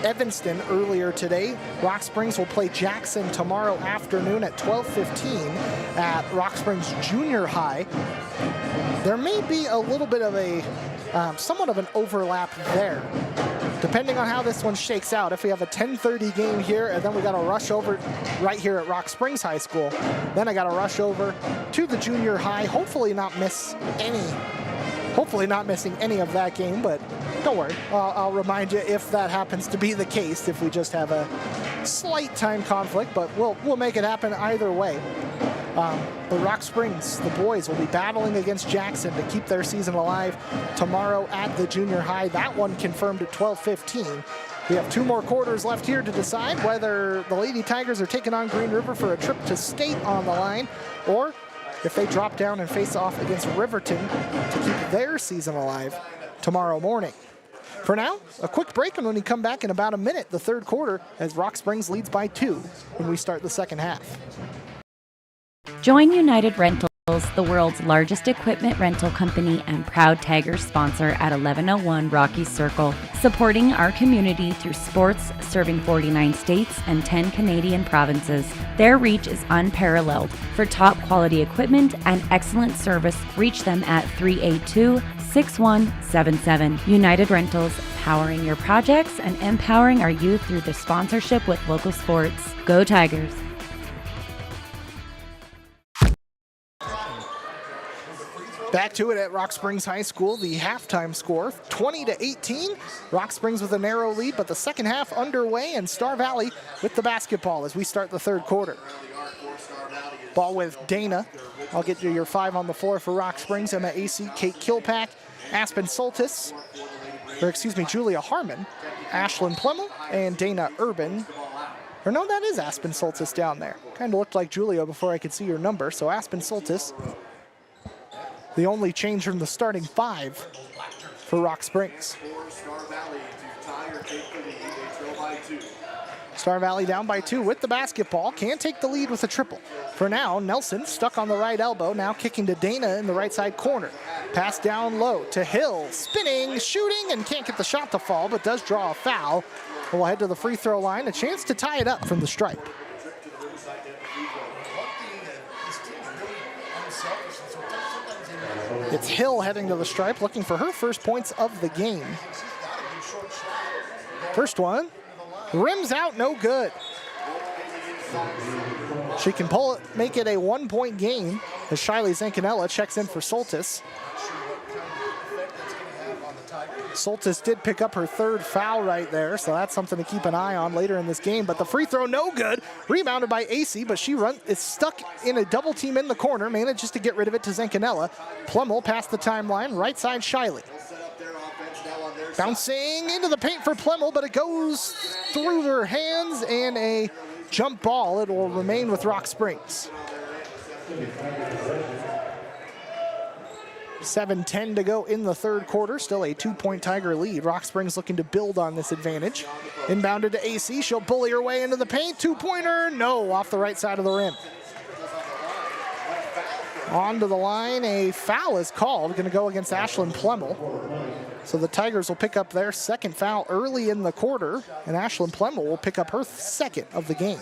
Evanston earlier today. Rock Springs will play Jackson tomorrow afternoon at 12:15 at Rock Springs Junior High. There may be a little bit of a somewhat of an overlap there, depending on how this one shakes out. If we have a 10:30 game here and then we got to rush over right here at Rock Springs High School, then I got to rush over to the junior high, hopefully not missing any of that game, but don't worry, I'll remind you if that happens to be the case, if we just have a slight time conflict, but we'll make it happen either way. The Rock Springs, the boys, will be battling against Jackson to keep their season alive tomorrow at the junior high. That one confirmed at 12:15. We have 2 more quarters left here to decide whether the Lady Tigers are taking on Green River for a trip to state on the line, or if they drop down and face off against Riverton to keep their season alive tomorrow morning. For now, a quick break, and when we come back in about a minute, the third quarter, as Rock Springs leads by 2 when we start the second half. Join United Rentals, the world's largest equipment rental company and proud Tigers sponsor at 1101 Rocky Circle, supporting our community through sports, serving 49 states and 10 Canadian provinces. Their reach is unparalleled. For top quality equipment and excellent service, reach them at 382-6177. United Rentals, powering your projects and empowering our youth through the sponsorship with local sports. Go Tigers! Back to it at Rock Springs High School. The halftime score, 20-18. Rock Springs with a narrow lead, but the second half underway, and Star Valley with the basketball as we start the third quarter. Ball with Dana. I'll get you your 5 on the floor for Rock Springs. Emma AC, Kate Kilpack, Aspen Soltis, Julia Harmon, Ashlyn Plemmel, and Dana Urban. Or no, that is Aspen Soltis down there. Kind of looked like Julia before I could see your number, so Aspen Soltis. The only change from the starting 5 for Rock Springs. Star Valley down by 2 with the basketball. Can't take the lead with a triple. For now, Nelson stuck on the right elbow, now kicking to Dana in the right side corner. Pass down low to Hill, spinning, shooting, and can't get the shot to fall, but does draw a foul. We'll head to the free throw line, a chance to tie it up from the stripe. It's Hill heading to the stripe, looking for her first points of the game. First one, rims out, no good. She can pull it, make it a 1-point game as Shiley Zancanella checks in for Soltis. Soltis did pick up her 3rd foul right there, so that's something to keep an eye on later in this game. But the free throw, no good. Rebounded by AC, but she is stuck in a double team in the corner, manages to get rid of it to Zancanella. Plemmel past the timeline, right side Shiley. Bouncing into the paint for Plemmel, but it goes through her hands, and a jump ball. It will remain with Rock Springs. 7:10 to go in the third quarter. Still a 2-point Tiger lead. Rock Springs looking to build on this advantage. Inbounded to AC. She'll bully her way into the paint. 2-pointer. No, off the right side of the rim. Onto the line, a foul is called, going to go against Ashlyn Plemmel. So the Tigers will pick up their second foul early in the quarter, and Ashlyn Plemmel will pick up her second of the game.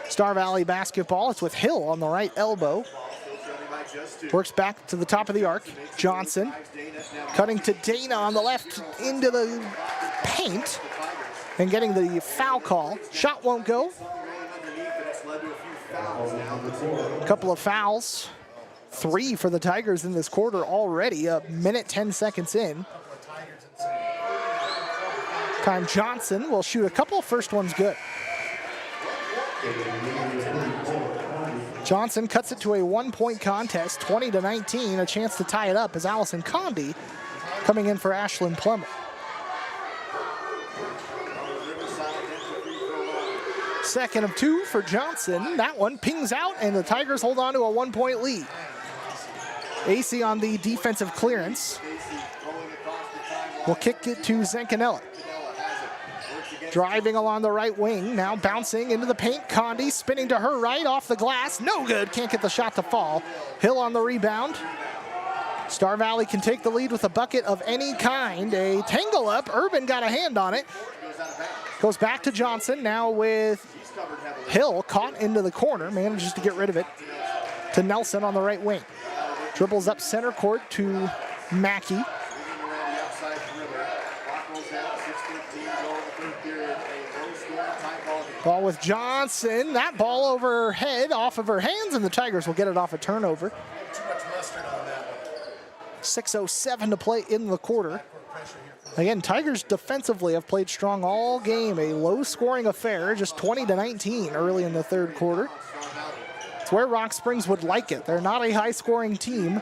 Star Valley basketball, it's with Hill on the right elbow. Works back to the top of the arc. Johnson cutting to Dana on the left into the paint and getting the foul call. Shot won't go. A couple of fouls. 3 for the Tigers in this quarter already, a minute 10 seconds in. Time Johnson will shoot a couple, first one's good. Johnson cuts it to a 1-point contest, 20-19, a chance to tie it up as Allison Condi coming in for Ashlyn Plemmel. Second of 2 for Johnson. That one pings out, and the Tigers hold on to a 1-point lead. AC on the defensive clearance. Will kick it to Zancanella. Driving along the right wing, now bouncing into the paint. Condi spinning to her right, off the glass. No good, can't get the shot to fall. Hill on the rebound. Star Valley can take the lead with a bucket of any kind. A tangle up, Urban got a hand on it. Goes back to Johnson, now with Hill caught into the corner, manages to get rid of it to Nelson on the right wing. Dribbles up center court to Mackey. Ball with Johnson, that ball over her head, off of her hands, and the Tigers will get it off a turnover. 6:07 to play in the quarter. Again, Tigers defensively have played strong all game. A low-scoring affair, just 20-19 early in the third quarter. It's where Rock Springs would like it. They're not a high-scoring team,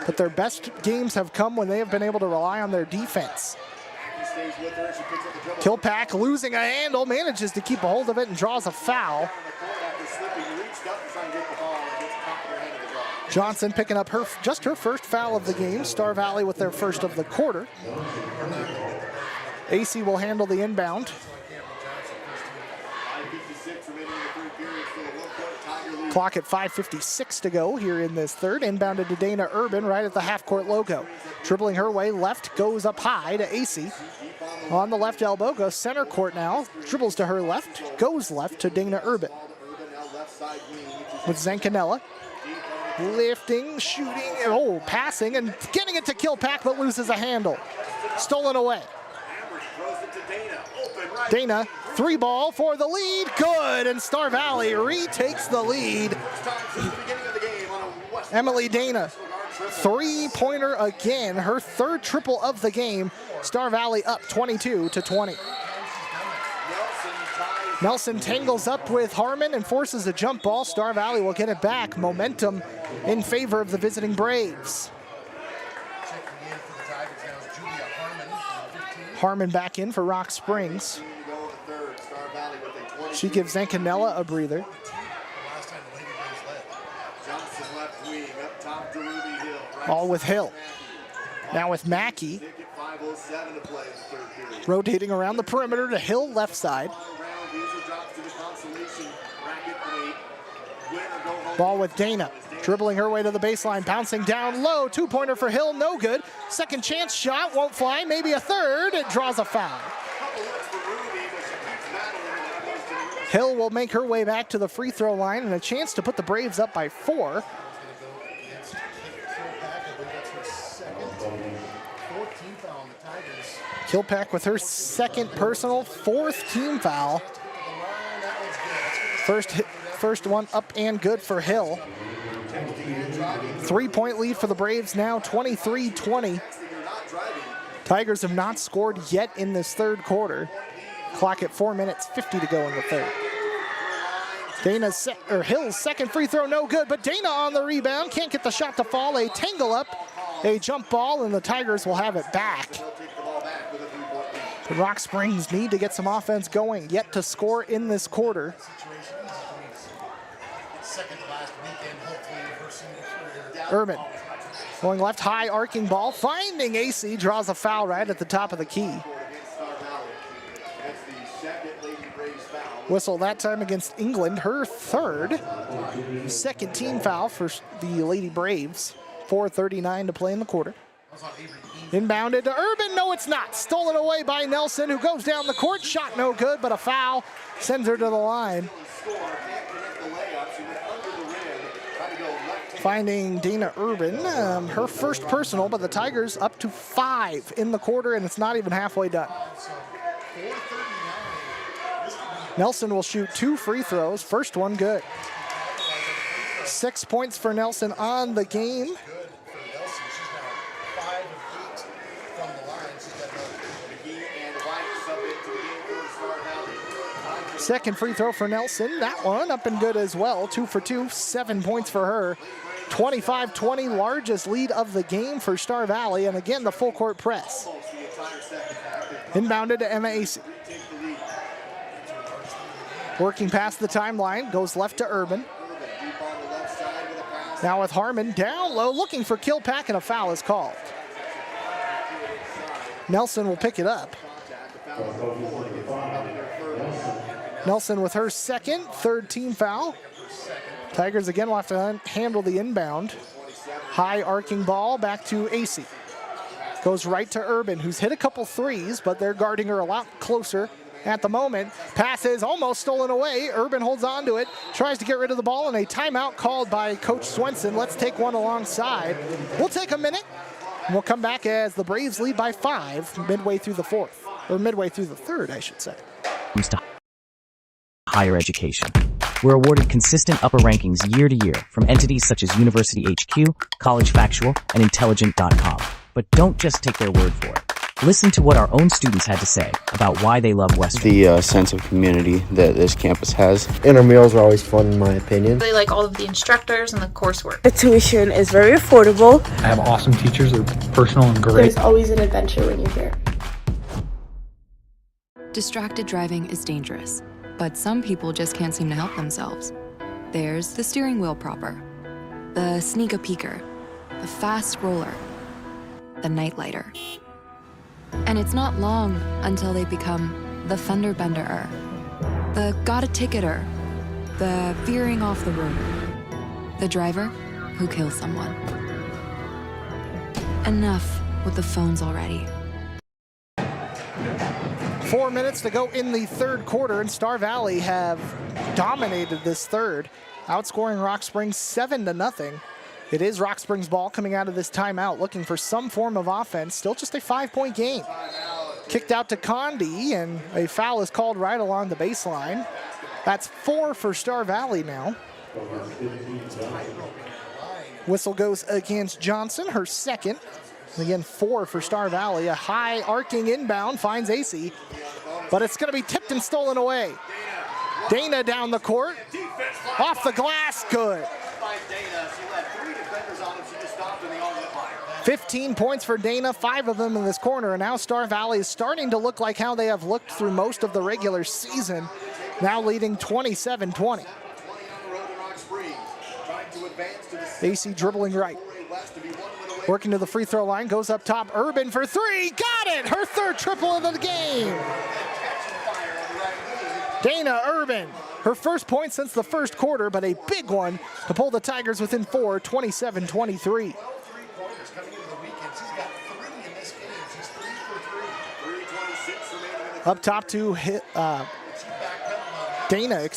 but their best games have come when they have been able to rely on their defense. Kilpack losing a handle, manages to keep a hold of it and draws a foul. Johnson picking up just her first foul of the game. Star Valley with their first of the quarter. AC will handle the inbound. Clock at 5:56 to go here in this third. Inbounded to Dana Urban right at the half-court logo. Dribbling her way left, goes up high to AC. On the left elbow, goes center court now. Dribbles to her left, goes left to Dana Urban. With Zancanella. Lifting, shooting, passing, and getting it to Kilpack, but loses a handle. Stolen away. Dana, 3-ball for the lead, good, and Star Valley retakes the lead. Emily Dana, 3-pointer again, her third triple of the game. Star Valley up 22-20. Nelson tangles up with Harmon and forces a jump ball. Star Valley will get it back. Momentum in favor of the visiting Braves. Harmon back in for Rock Springs. She gives Zancanella a breather. All with Hill. Now with Mackey. Rotating around the perimeter to Hill left side. Ball with Dana. Dribbling her way to the baseline, bouncing down low. 2-pointer for Hill, no good. Second chance shot, won't fly, maybe a third. It draws a foul. Hill will make her way back to the free throw line and a chance to put the Braves up by 4. Kilpack with her second personal, 4th team foul. First one up and good for Hill. 3-point lead for the Braves now, 23-20. Tigers have not scored yet in this third quarter. Clock at 4 minutes 50 to go in the third. Hill's second free throw, no good, but Dana on the rebound, can't get the shot to fall. A tangle up, a jump ball, and the Tigers will have it back. The Rock Springs need to get some offense going, yet to score in this quarter. Urban going left high, arcing ball, finding AC, draws a foul right at the top of the key. Whistle that time against England, her third. Second team foul for the Lady Braves. 4:39 to play in the quarter. Inbounded to Urban. No, it's not. Stolen away by Nelson, who goes down the court. Shot no good, but a foul sends her to the line. Finding Dana Urban, her first personal, but the Tigers up to 5 in the quarter, and it's not even halfway done. Nelson will shoot 2 free throws. First one good. 6 points for Nelson on the game. Second free throw for Nelson. That one up and good as well. 2 for 2, 7 points for her. 25-20, largest lead of the game for Star Valley. And again, the full court press. Inbounded to Emma Acey. Working past the timeline, goes left to Urban. Now with Harmon down low, looking for Kilpack, and a foul is called. Nelson will pick it up. Nelson with her second, third team foul. Tigers again will have to handle the inbound. High arcing ball back to Acey. Goes right to Urban, who's hit a couple threes, but they're guarding her a lot closer at the moment. Pass is almost stolen away. Urban holds on to it, tries to get rid of the ball, and a timeout called by Coach Swenson. Let's take one alongside. We'll take a minute, and we'll come back as the Braves lead by 5 midway through the fourth, or midway through the third, I should say. Higher education. We're awarded consistent upper rankings year to year from entities such as University HQ, College Factual, and Intelligent.com. But don't just take their word for it. Listen to what our own students had to say about why they love Western. The sense of community that this campus has. And our meals are always fun, in my opinion. They like all of the instructors and the coursework. The tuition is very affordable. I have awesome teachers. They're personal and great. There's always an adventure when you're here. Distracted driving is dangerous, but some people just can't seem to help themselves. There's the steering wheel propper, the sneak-a-peeker, the fast roller, the night-lighter. And it's not long until they become the fender-benderer, the got-a-ticketer, the veering off the road, the driver who kills someone. Enough with the phones already. 4 minutes to go in the third quarter, and Star Valley have dominated this third, outscoring Rock Springs 7-0. It is Rock Springs ball coming out of this timeout, looking for some form of offense. Still just a 5-point game. Kicked out to Condi, and a foul is called right along the baseline. That's 4 for Star Valley now. Whistle goes against Johnson, her second. Again, 4 for Star Valley. A high arcing inbound finds Acey, but it's going to be tipped and stolen away. Dana down the court, off the glass, good. 15 points for Dana, 5 of them in this corner, and now Star Valley is starting to look like how they have looked through most of the regular season, now leading 27-20. Acey dribbling right. Working to the free throw line, goes up top, Urban for 3, got it! Her third triple of the game. Dana Urban, her first point since the first quarter, but a big one to pull the Tigers within 4, 27-23. Up top to Dana,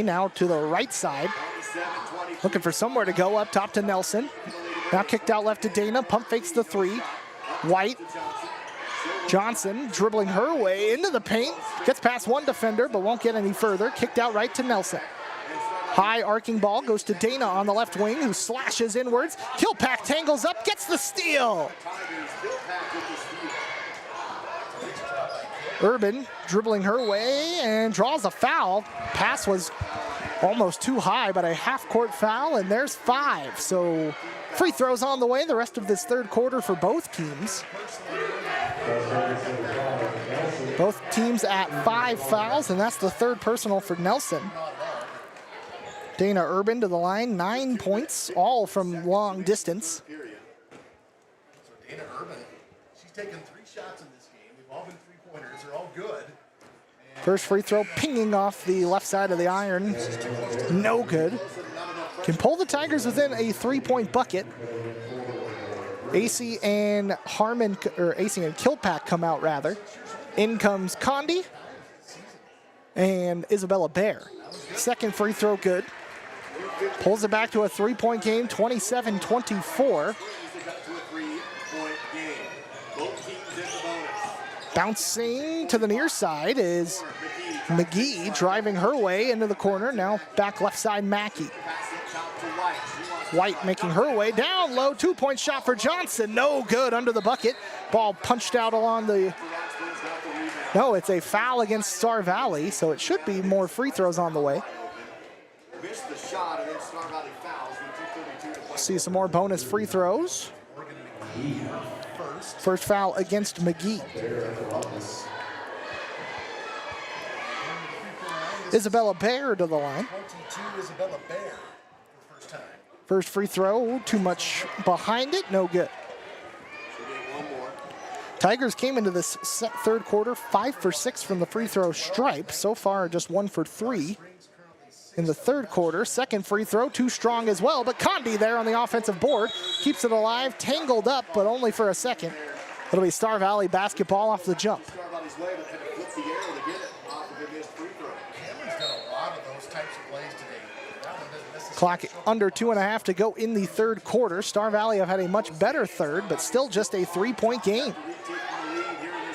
now to the right side. Looking for somewhere to go, up top to Nelson. Now kicked out left to Dana, pump fakes the 3. White, Johnson dribbling her way into the paint. Gets past one defender, but won't get any further. Kicked out right to Nelson. High arcing ball goes to Dana on the left wing, who slashes inwards. Kilpack tangles up, gets the steal. Urban dribbling her way and draws a foul. Pass was almost too high, but a half-court foul, and there's 5. So free throws on the way the rest of this third quarter for both teams. Both teams at 5 fouls, and that's the third personal for Nelson. Dana Urban to the line, 9 points, all from long distance. So Dana Urban, she's taken 3 shots in this game. They've all been 3-pointers. They're all good. And First free throw pinging off the left side of the iron. No good. Can pull the Tigers within a 3-point bucket. AC and Harmon, or AC and Kilpack come out rather. In comes Condi and Isabella Bear. Second free throw good. Pulls it back to a 3-point game, 27-24. Bouncing to the near side is McGee, driving her way into the corner. Now back left side, Mackey. White making her way down low. 2-point shot for Johnson. No good under the bucket. Ball punched out along the... No, it's a foul against Star Valley, so it should be more free throws on the way. See some more bonus free throws. First foul against McGee. Isabella Bear to the line. First free throw, too much behind it, no good. Tigers came into this third quarter 5 for 6 from the free throw stripe. So far, just 1 for 3 in the third quarter. Second free throw, too strong as well, but Condi there on the offensive board keeps it alive, tangled up, but only for a second. It'll be Star Valley basketball off the jump. Clock under 2.5 to go in the third quarter. Star Valley have had a much better third, but still just a 3-point game.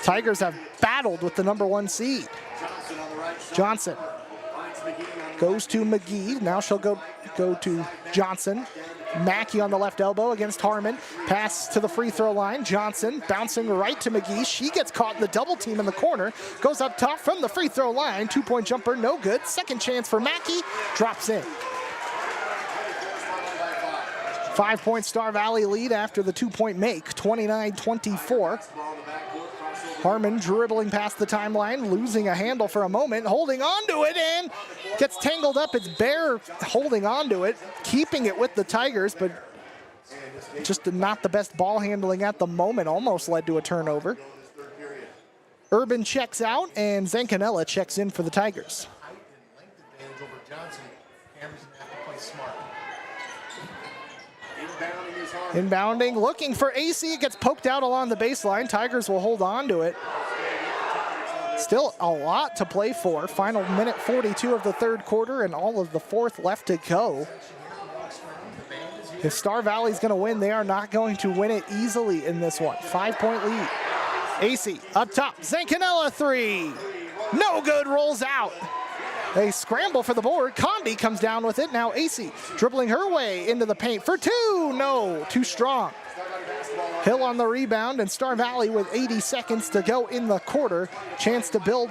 Tigers have battled with the number 1 seed. Johnson goes to McGee. Now she'll go to Johnson. Mackey on the left elbow against Harmon. Pass to the free throw line. Johnson bouncing right to McGee. She gets caught in the double team in the corner. Goes up top from the free throw line. 2-point jumper, no good. Second chance for Mackey. Drops in. 5-point Star Valley lead after the 2-point make. 29-24. Harmon dribbling past the timeline, losing a handle for a moment, holding on to it, and gets tangled up. It's Bear holding on to it, keeping it with the Tigers, but just not the best ball handling at the moment. Almost led to a turnover. Urban checks out, and Zancanella checks in for the Tigers. Inbounding, looking for AC. It gets poked out along the baseline. Tigers will hold on to it. Still a lot to play for. Final minute 42 of the third quarter and all of the fourth left to go. If Star Valley's going to win, they are not going to win it easily in this one. 5-point lead. AC up top. Zancanella 3. No good, rolls out. They scramble for the board. Condi comes down with it. Now AC dribbling her way into the paint for 2. No, too strong. Hill on the rebound, and Star Valley with 80 seconds to go in the quarter. Chance to build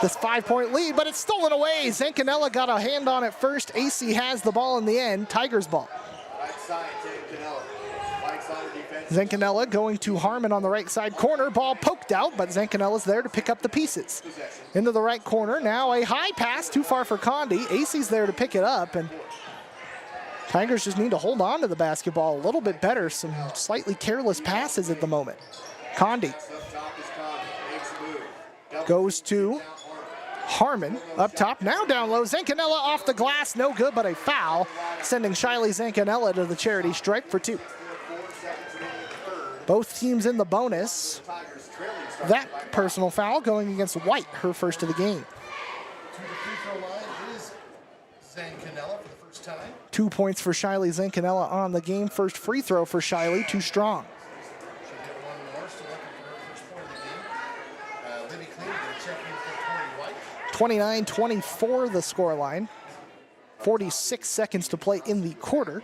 this 5-point lead, but it's stolen away. Zancanella got a hand on it first. AC has the ball in the end. Tigers ball. Zancanella going to Harmon on the right side corner. Ball poked out, but Zancanella's there to pick up the pieces. Into the right corner. Now a high pass, too far for Condi. AC's there to pick it up, and Tigers just need to hold on to the basketball a little bit better. Some slightly careless passes at the moment. Condi goes to Harmon up top. Now down low. Zancanella off the glass. No good, but a foul, sending Shiley Zancanella to the charity stripe for 2. Both teams in the bonus. That personal foul going against White, her first of the game. 2 points for Shiley Zancanella on the game. First free throw for Shiley, too strong. 29-24 the scoreline. 46 seconds to play in the quarter.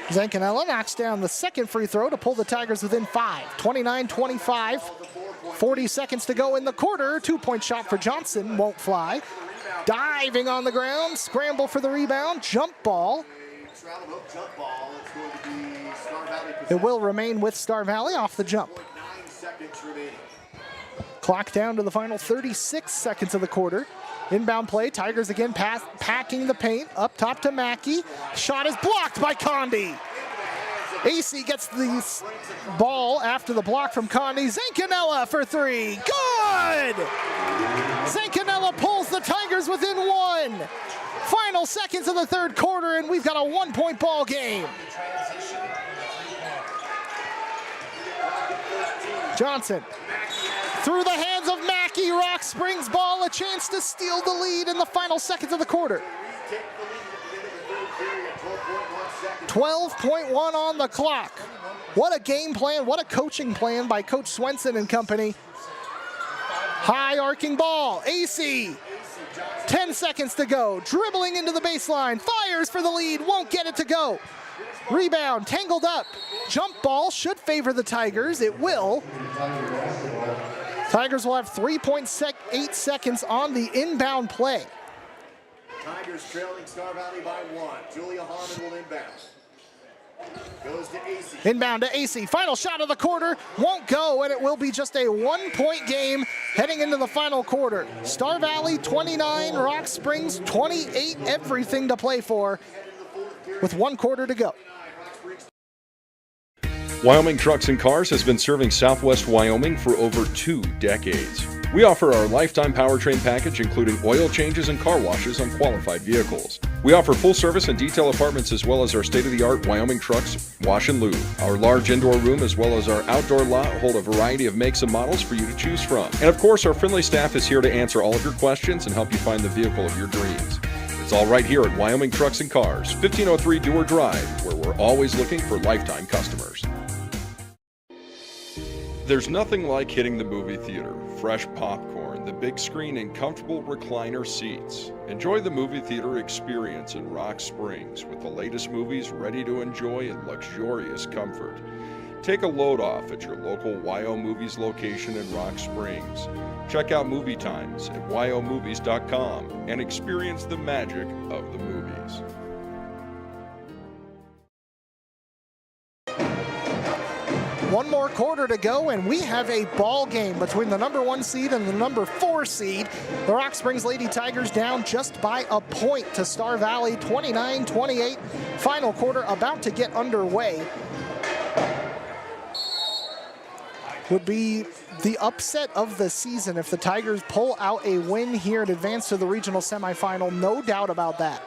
Zancanella knocks down the second free throw to pull the Tigers within 5. 29-25. 40 seconds to go in the quarter. 2-point shot for Johnson won't fly. Diving on the ground, scramble for the rebound, jump ball. It will remain with Star Valley off the jump. Clock down to the final 36 seconds of the quarter. Inbound play, Tigers again packing the paint, up top to Mackey. Shot is blocked by Condi. AC gets the ball after the block from Condi. Zancanella for three. Good! Zancanella pulls the Tigers within one. Final seconds of the third quarter, and we've got a 1-point ball game. Johnson through the hands of Mackey. Rock Springs ball, a chance to steal the lead in the final seconds of the quarter. 12.1 on the clock. What a game plan, what a coaching plan by Coach Swenson and company. High arcing ball, AC. 10 seconds to go, dribbling into the baseline, fires for the lead, won't get it to go. Rebound, tangled up. Jump ball should favor the Tigers, it will. Tigers will have 3.8 seconds on the inbound play. Tigers trailing Star Valley by 1. Julia Harmon will inbound. Goes to AC. Inbound to AC. Final shot of the quarter won't go, and it will be just a 1-point game heading into the final quarter. Star Valley 29, Rock Springs 28. Everything to play for with 1 quarter to go. Wyoming Trucks and Cars has been serving Southwest Wyoming for over 2 decades. We offer our lifetime powertrain package, including oil changes and car washes on qualified vehicles. We offer full service and detail apartments, as well as our state-of-the-art Wyoming Trucks Wash and Lube. Our large indoor room as well as our outdoor lot hold a variety of makes and models for you to choose from. And of course, our friendly staff is here to answer all of your questions and help you find the vehicle of your dreams. It's all right here at Wyoming Trucks and Cars, 1503 Dewar Drive, where we're always looking for lifetime customers. There's nothing like hitting the movie theater. Fresh popcorn, the big screen, and comfortable recliner seats. Enjoy the movie theater experience in Rock Springs with the latest movies ready to enjoy in luxurious comfort. Take a load off at your local YO Movies location in Rock Springs. Check out movie times at yomovies.com and experience the magic of the movies. One more quarter to go, and we have a ball game between the number 1 seed and the number 4 seed. The Rock Springs Lady Tigers down just by a point to Star Valley, 29-28. Final quarter about to get underway. Would be the upset of the season if the Tigers pull out a win here and advance to the regional semifinal. No doubt about that.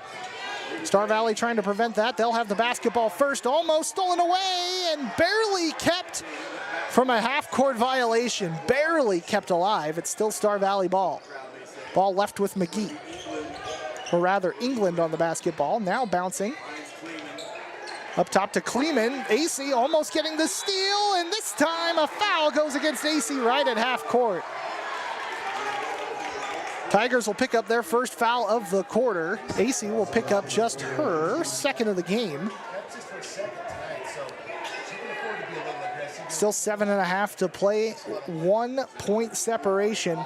Star Valley trying to prevent that. They'll have the basketball first, almost stolen away and barely kept from a half-court violation. Barely kept alive. It's still Star Valley ball. Ball left with McGee. Or rather, England on the basketball. Now bouncing. Up top to Kleeman. AC almost getting the steal, and this time a foul goes against AC right at half court. Tigers will pick up their first foul of the quarter. AC will pick up just her second of the game. Still 7.5 to play, 1 point separation.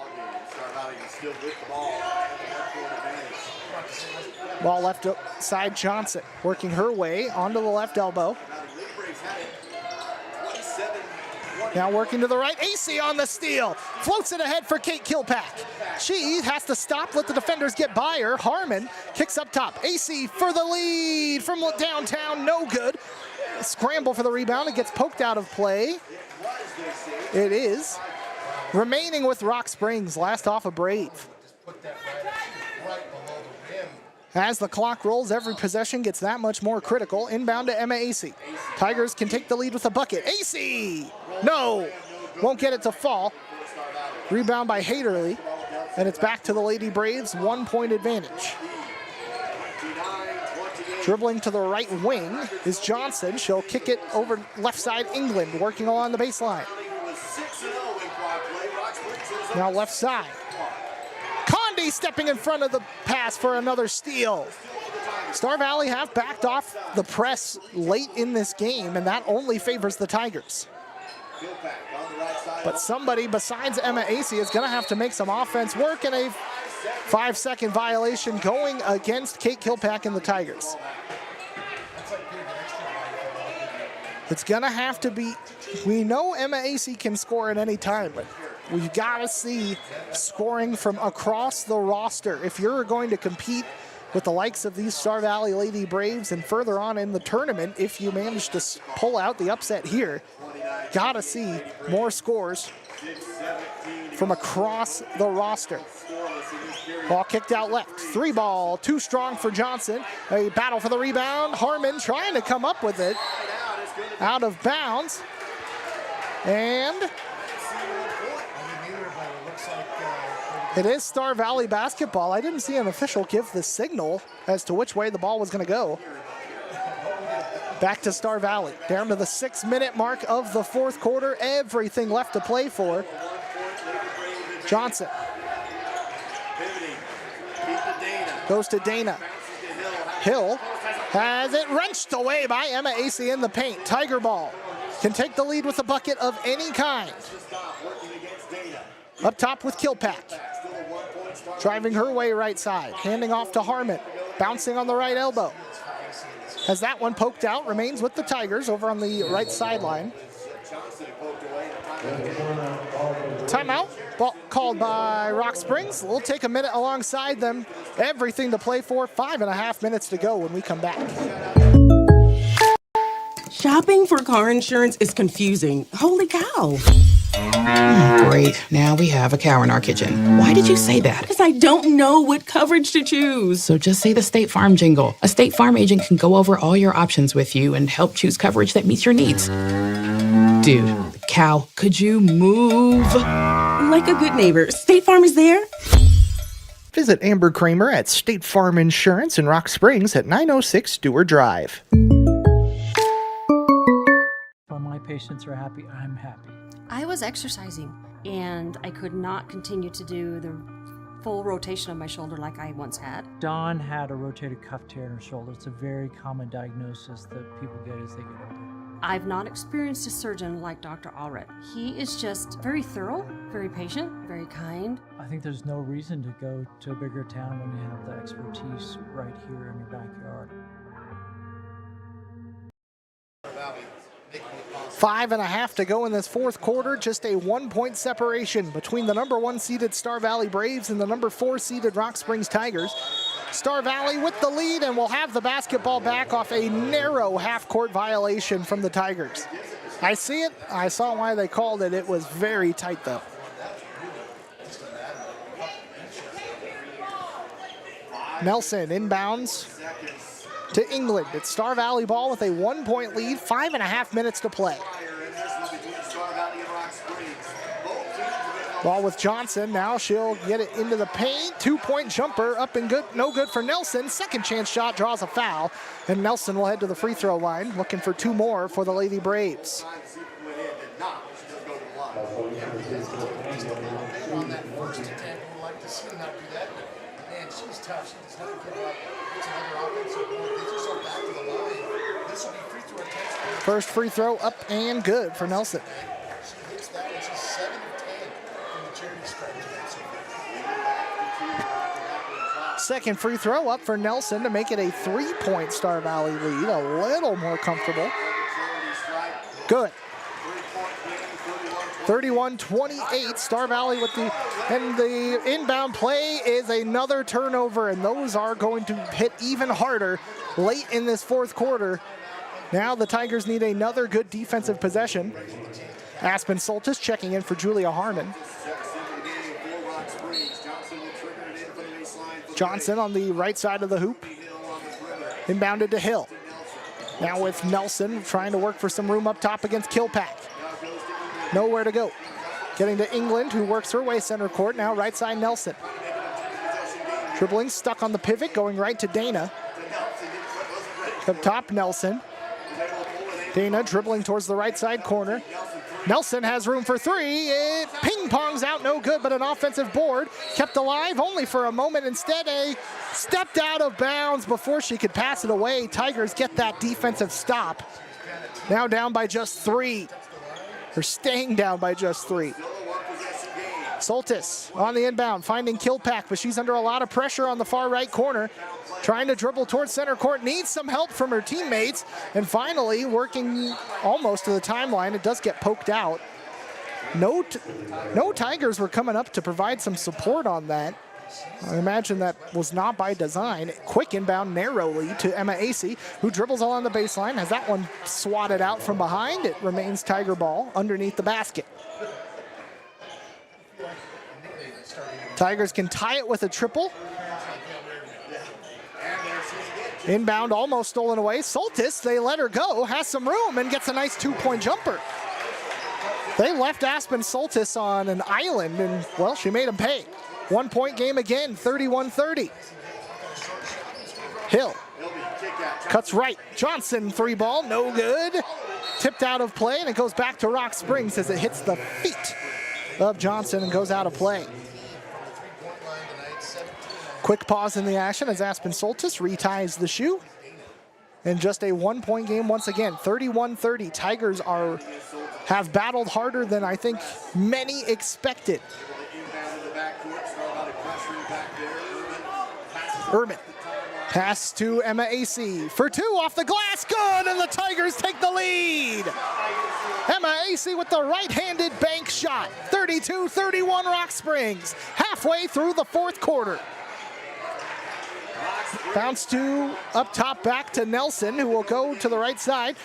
Ball left side, Johnson working her way onto the left elbow. Now working to the right, AC on the steal. Floats it ahead for Kate Kilpack. She has to stop, let the defenders get by her. Harmon kicks up top. AC for the lead from downtown, no good. Scramble for the rebound, it gets poked out of play. It is. Remaining with Rock Springs, last off a Brave. As the clock rolls, every possession gets that much more critical. Inbound to Emma AC. Tigers can take the lead with a bucket. AC! No! Won't get it to fall. Rebound by Haderly. And it's back to the Lady Braves, 1 point advantage. Dribbling to the right wing is Johnson. She'll kick it over left side, England, working along the baseline. Now left side. Condi stepping in front of the pass for another steal. Star Valley have backed off the press late in this game, and that only favors the Tigers. But somebody besides Emma AC is going to have to make some offense work, and a 5-second violation going against Kate Kilpack and the Tigers. It's going to have to be, we know Emma AC can score at any time, but we've got to see scoring from across the roster. If you're going to compete with the likes of these Star Valley Lady Braves, and further on in the tournament, if you manage to pull out the upset here, gotta see more scores from across the roster. Ball kicked out left. 3 ball, too strong for Johnson. A battle for the rebound. Harmon trying to come up with it. Out of bounds. And it is Star Valley basketball. I didn't see an official give the signal as to which way the ball was going to go. Back to Star Valley. Down to the 6-minute mark of the fourth quarter. Everything left to play for. Johnson. Goes to Dana. Hill has it wrenched away by Emma Acey in the paint. Tiger ball can take the lead with a bucket of any kind. Up top with Kilpack. Driving her way right side. Handing off to Harmon. Bouncing on the right elbow. Has that one poked out. Remains with the Tigers over on the right sideline. Timeout. Ball called by Rock Springs. We'll take a minute alongside them. Everything to play for. 5.5 minutes to go when we come back. Shopping for car insurance is confusing. Holy cow. Great. Now we have a cow in our kitchen. Why did you say that? Because I don't know what coverage to choose. So just say the State Farm jingle. A State Farm agent can go over all your options with you and help choose coverage that meets your needs. Dude, cow, could you move? Like a good neighbor, State Farm is there. Visit Amber Kramer at State Farm Insurance in Rock Springs at 906 Stewart Drive. When my patients are happy, I'm happy. I was exercising, and I could not continue to do the full rotation of my shoulder like I once had. Dawn had a rotated cuff tear in her shoulder. It's a very common diagnosis that people get as they get older. I've not experienced a surgeon like Dr. Allred. He is just very thorough, very patient, very kind. I think there's no reason to go to a bigger town when you have the expertise right here in your backyard. 5.5 to go in this fourth quarter. Just a 1-point separation between the number 1 seeded Star Valley Braves and the number 4 seeded Rock Springs Tigers. Star Valley with the lead, and will have the basketball back off a narrow half-court violation from the Tigers. I see it. I saw why they called it. It was very tight, though. Nelson inbounds to England. It's Star Valley ball with a 1-point lead, 5.5 minutes to play. Ball with Johnson. Now she'll get it into the paint. 2-point jumper up and good. No good for Nelson. Second chance shot draws a foul. And Nelson will head to the free throw line, looking for 2 more for the Lady Braves. First free throw up and good for Nelson. Second free throw up for Nelson to make it a 3-point Star Valley lead. A little more comfortable. Good. 31-28, Star Valley with the inbound play is another turnover, and those are going to hit even harder late in this fourth quarter. Now the Tigers need another good defensive possession. Aspen Soltis checking in for Julia Harmon. Johnson on the right side of the hoop. Inbounded to Hill. Now with Nelson trying to work for some room up top against Kilpack. Nowhere to go. Getting to England, who works her way center court. Now right side Nelson. Dribbling, stuck on the pivot, going right to Dana. Up top, Nelson. Dana dribbling towards the right side corner. Nelson has room for 3. It ping-pongs out, no good, but an offensive board. Kept alive only for a moment. Instead, stepped out of bounds before she could pass it away. Tigers get that defensive stop. Now down by just 3. Or staying down by just 3. Soltis on the inbound, finding Kilpack, but she's under a lot of pressure on the far right corner. Trying to dribble towards center court, needs some help from her teammates, and finally working almost to the timeline. It does get poked out. No Tigers were coming up to provide some support on that. I imagine that was not by design. Quick inbound narrowly to Emma Acey, who dribbles along the baseline, has that one swatted out from behind. It remains Tiger ball underneath the basket. Tigers can tie it with a triple. Inbound almost stolen away. Soltis, they let her go, has some room and gets a nice 2-point jumper. They left Aspen Soltis on an island and, well, she made him pay. 1-point game again, 31-30. Hill cuts right. Johnson 3-ball, no good. Tipped out of play and it goes back to Rock Springs as it hits the feet of Johnson and goes out of play. Quick pause in the action as Aspen Soltis reties the shoe. And just a 1-point game once again, 31-30. Tigers have battled harder than I think many expected. Urban pass to Emma Acey for 2 off the glass, good, and the Tigers take the lead. Emma Acey with the right-handed bank shot, 32-31 Rock Springs, halfway through the fourth quarter. Bounce to up top back to Nelson, who will go to the right side.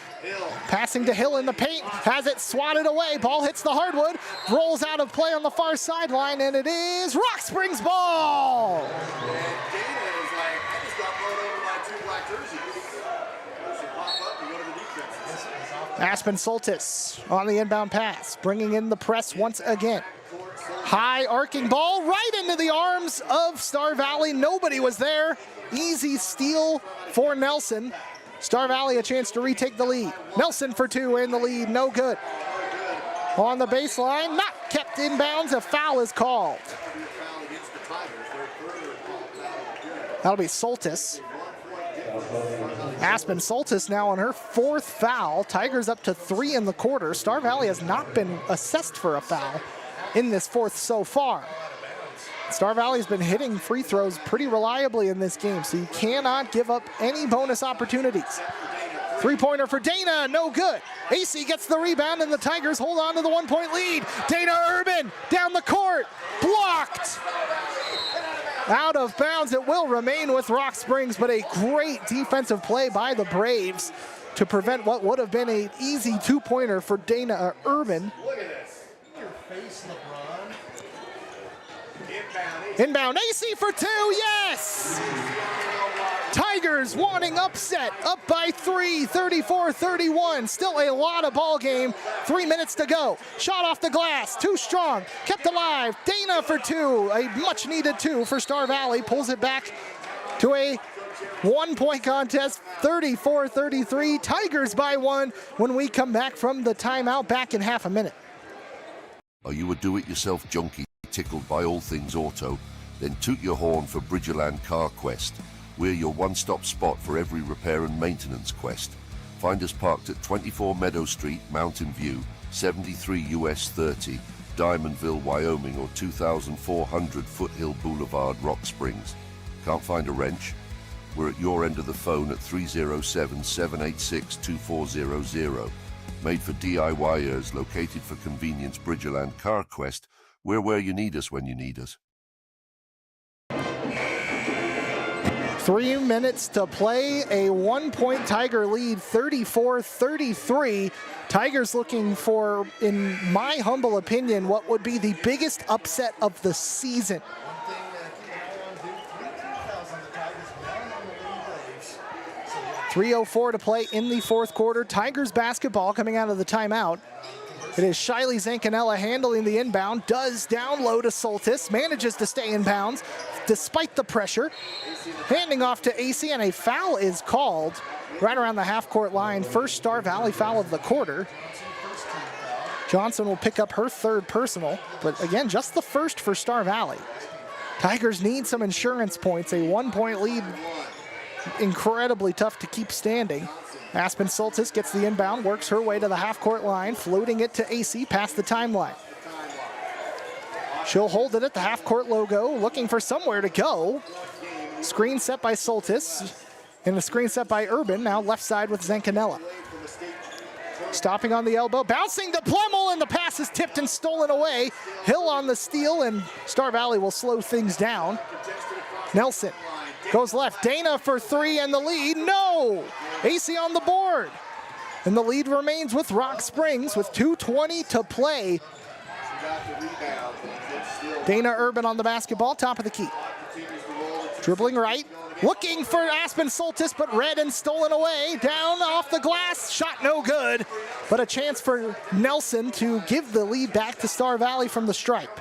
Passing to Hill in the paint, has it swatted away. Ball hits the hardwood, rolls out of play on the far sideline, and it is Rock Springs ball. Aspen Soltis on the inbound pass, bringing in the press once again. High arcing ball right into the arms of Star Valley. Nobody was there. Easy steal for Nelson. Star Valley a chance to retake the lead. Nelson for 2 in the lead, no good. On the baseline, not kept in bounds, a foul is called. That'll be Soltis. Aspen Soltis now on her 4th foul. Tigers up to 3 in the quarter. Star Valley has not been assessed for a foul in this 4th so far. Star Valley's been hitting free throws pretty reliably in this game, so you cannot give up any bonus opportunities. 3-pointer for Dana, no good. Acey gets the rebound and the Tigers hold on to the 1-point lead. Dana Urban down the court, blocked. Out of bounds, it will remain with Rock Springs, but a great defensive play by the Braves to prevent what would have been an easy 2-pointer for Dana Urban. Look at this. Your face, LeBron. Inbound, Acey for 2, yes! Tigers wanting upset, up by 3, 34-31. Still a lot of ball game, 3 minutes to go. Shot off the glass, too strong, kept alive. Dana for 2, a much needed 2 for Star Valley, pulls it back to a 1-point contest, 34-33. Tigers by 1 when we come back from the timeout, back in half a minute. Are you a do-it-yourself junkie tickled by all things auto? Then toot your horn for Bridgerland Car Quest. We're your one-stop spot for every repair and maintenance quest. Find us parked at 24 Meadow Street, Mountain View, 73 US 30, Diamondville, Wyoming, or 2400 Foothill Boulevard, Rock Springs. Can't find a wrench? We're at your end of the phone at 307-786-2400. Made for DIYers, located for convenience, Bridgerland Car Quest. We're where you need us when you need us. 3 minutes to play, a 1-point Tiger lead, 34-33. Tigers looking for, in my humble opinion, what would be the biggest upset of the season. 3:04 to play in the 4th quarter. Tigers basketball coming out of the timeout. It is Shiley Zancanella handling the inbound, does down low to Soltis, manages to stay in bounds despite the pressure. Handing off to Acey, and a foul is called right around the half-court line. First Star Valley foul of the quarter. Johnson will pick up her 3rd personal, but again, just the first for Star Valley. Tigers need some insurance points. A 1-point lead, incredibly tough to keep standing. Aspen Soltis gets the inbound, works her way to the half-court line, floating it to Acey past the timeline. She'll hold it at the half-court logo, looking for somewhere to go. Screen set by Soltis, and a screen set by Urban, now left side with Zancanella. Stopping on the elbow, bouncing to Plemmel, and the pass is tipped and stolen away. Hill on the steal, and Star Valley will slow things down. Nelson goes left. Dana for three, and the lead. No! AC on the board. And the lead remains with Rock Springs with 2:20 to play. Dana Urban on the basketball, top of the key. Dribbling right, looking for Aspen Soltis, but read and stolen away. Down off the glass, shot no good. But a chance for Nelson to give the lead back to Star Valley from the stripe.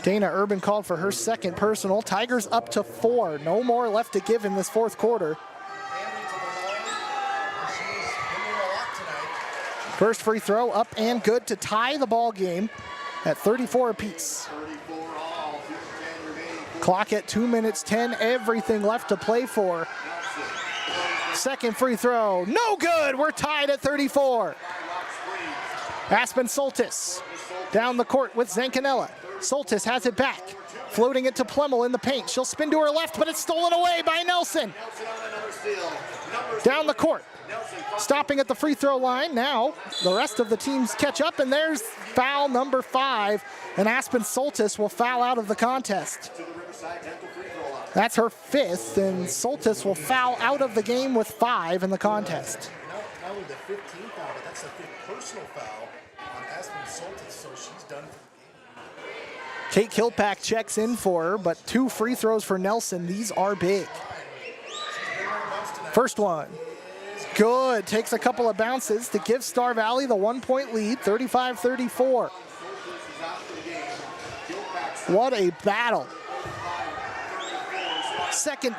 Dana Urban called for her second personal. Tigers up to 4. No more left to give in this fourth quarter. First free throw up and good to tie the ball game at 34 apiece. Clock at 2 minutes 10. Everything left to play for. Second free throw, no good. We're tied at 34. Aspen Soltis down the court with Zancanella. Soltis has it back, floating it to Plemmel in the paint. She'll spin to her left, but it's stolen away by Nelson. Down the court, stopping at the free throw line. Now the rest of the teams catch up, and there's foul number 5, and Aspen Soltis will foul out of the contest. That's her 5th, and Soltis will foul out of the game with 5 in the contest. Not only the 15th foul, but that's the 5th personal foul on Aspen Soltis, so she's done for the game. Kate Kilpack checks in for her, but 2 free throws for Nelson. These are big. First one, good. Takes a couple of bounces to give Star Valley the 1-point lead, 35-34. What a battle. Second,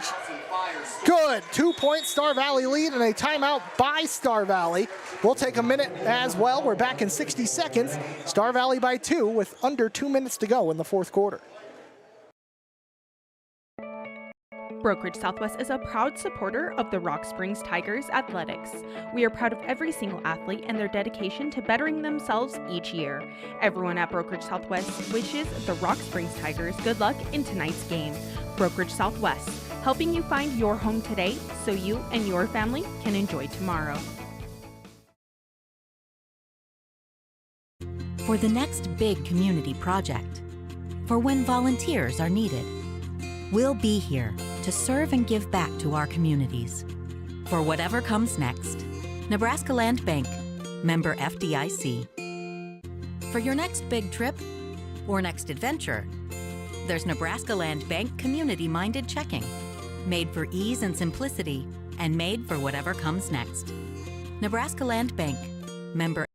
good. 2-point Star Valley lead and a timeout by Star Valley. We'll take a minute as well. We're back in 60 seconds. Star Valley by 2 with under 2 minutes to go in the fourth quarter. Brokerage Southwest is a proud supporter of the Rock Springs Tigers athletics. We are proud of every single athlete and their dedication to bettering themselves each year. Everyone at Brokerage Southwest wishes the Rock Springs Tigers good luck in tonight's game. Brokerage Southwest, helping you find your home today so you and your family can enjoy tomorrow. For the next big community project, for when volunteers are needed, we'll be here to serve and give back to our communities. For whatever comes next, Nebraska Land Bank, member FDIC. For your next big trip or next adventure, there's Nebraska Land Bank community-minded checking, made for ease and simplicity and made for whatever comes next. Nebraska Land Bank, member.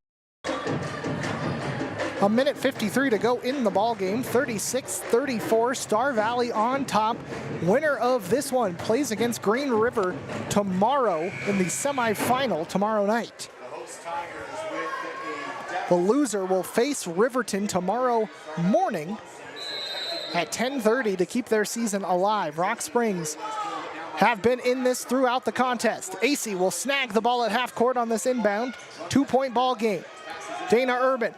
A minute 53 to go in the ball game. 36-34, Star Valley on top. Winner of this one plays against Green River tomorrow in the semifinal tomorrow night. The loser will face Riverton tomorrow morning at 10:30 to keep their season alive. Rock Springs have been in this throughout the contest. AC will snag the ball at half court on this inbound. 2-point ball game. Dana Urban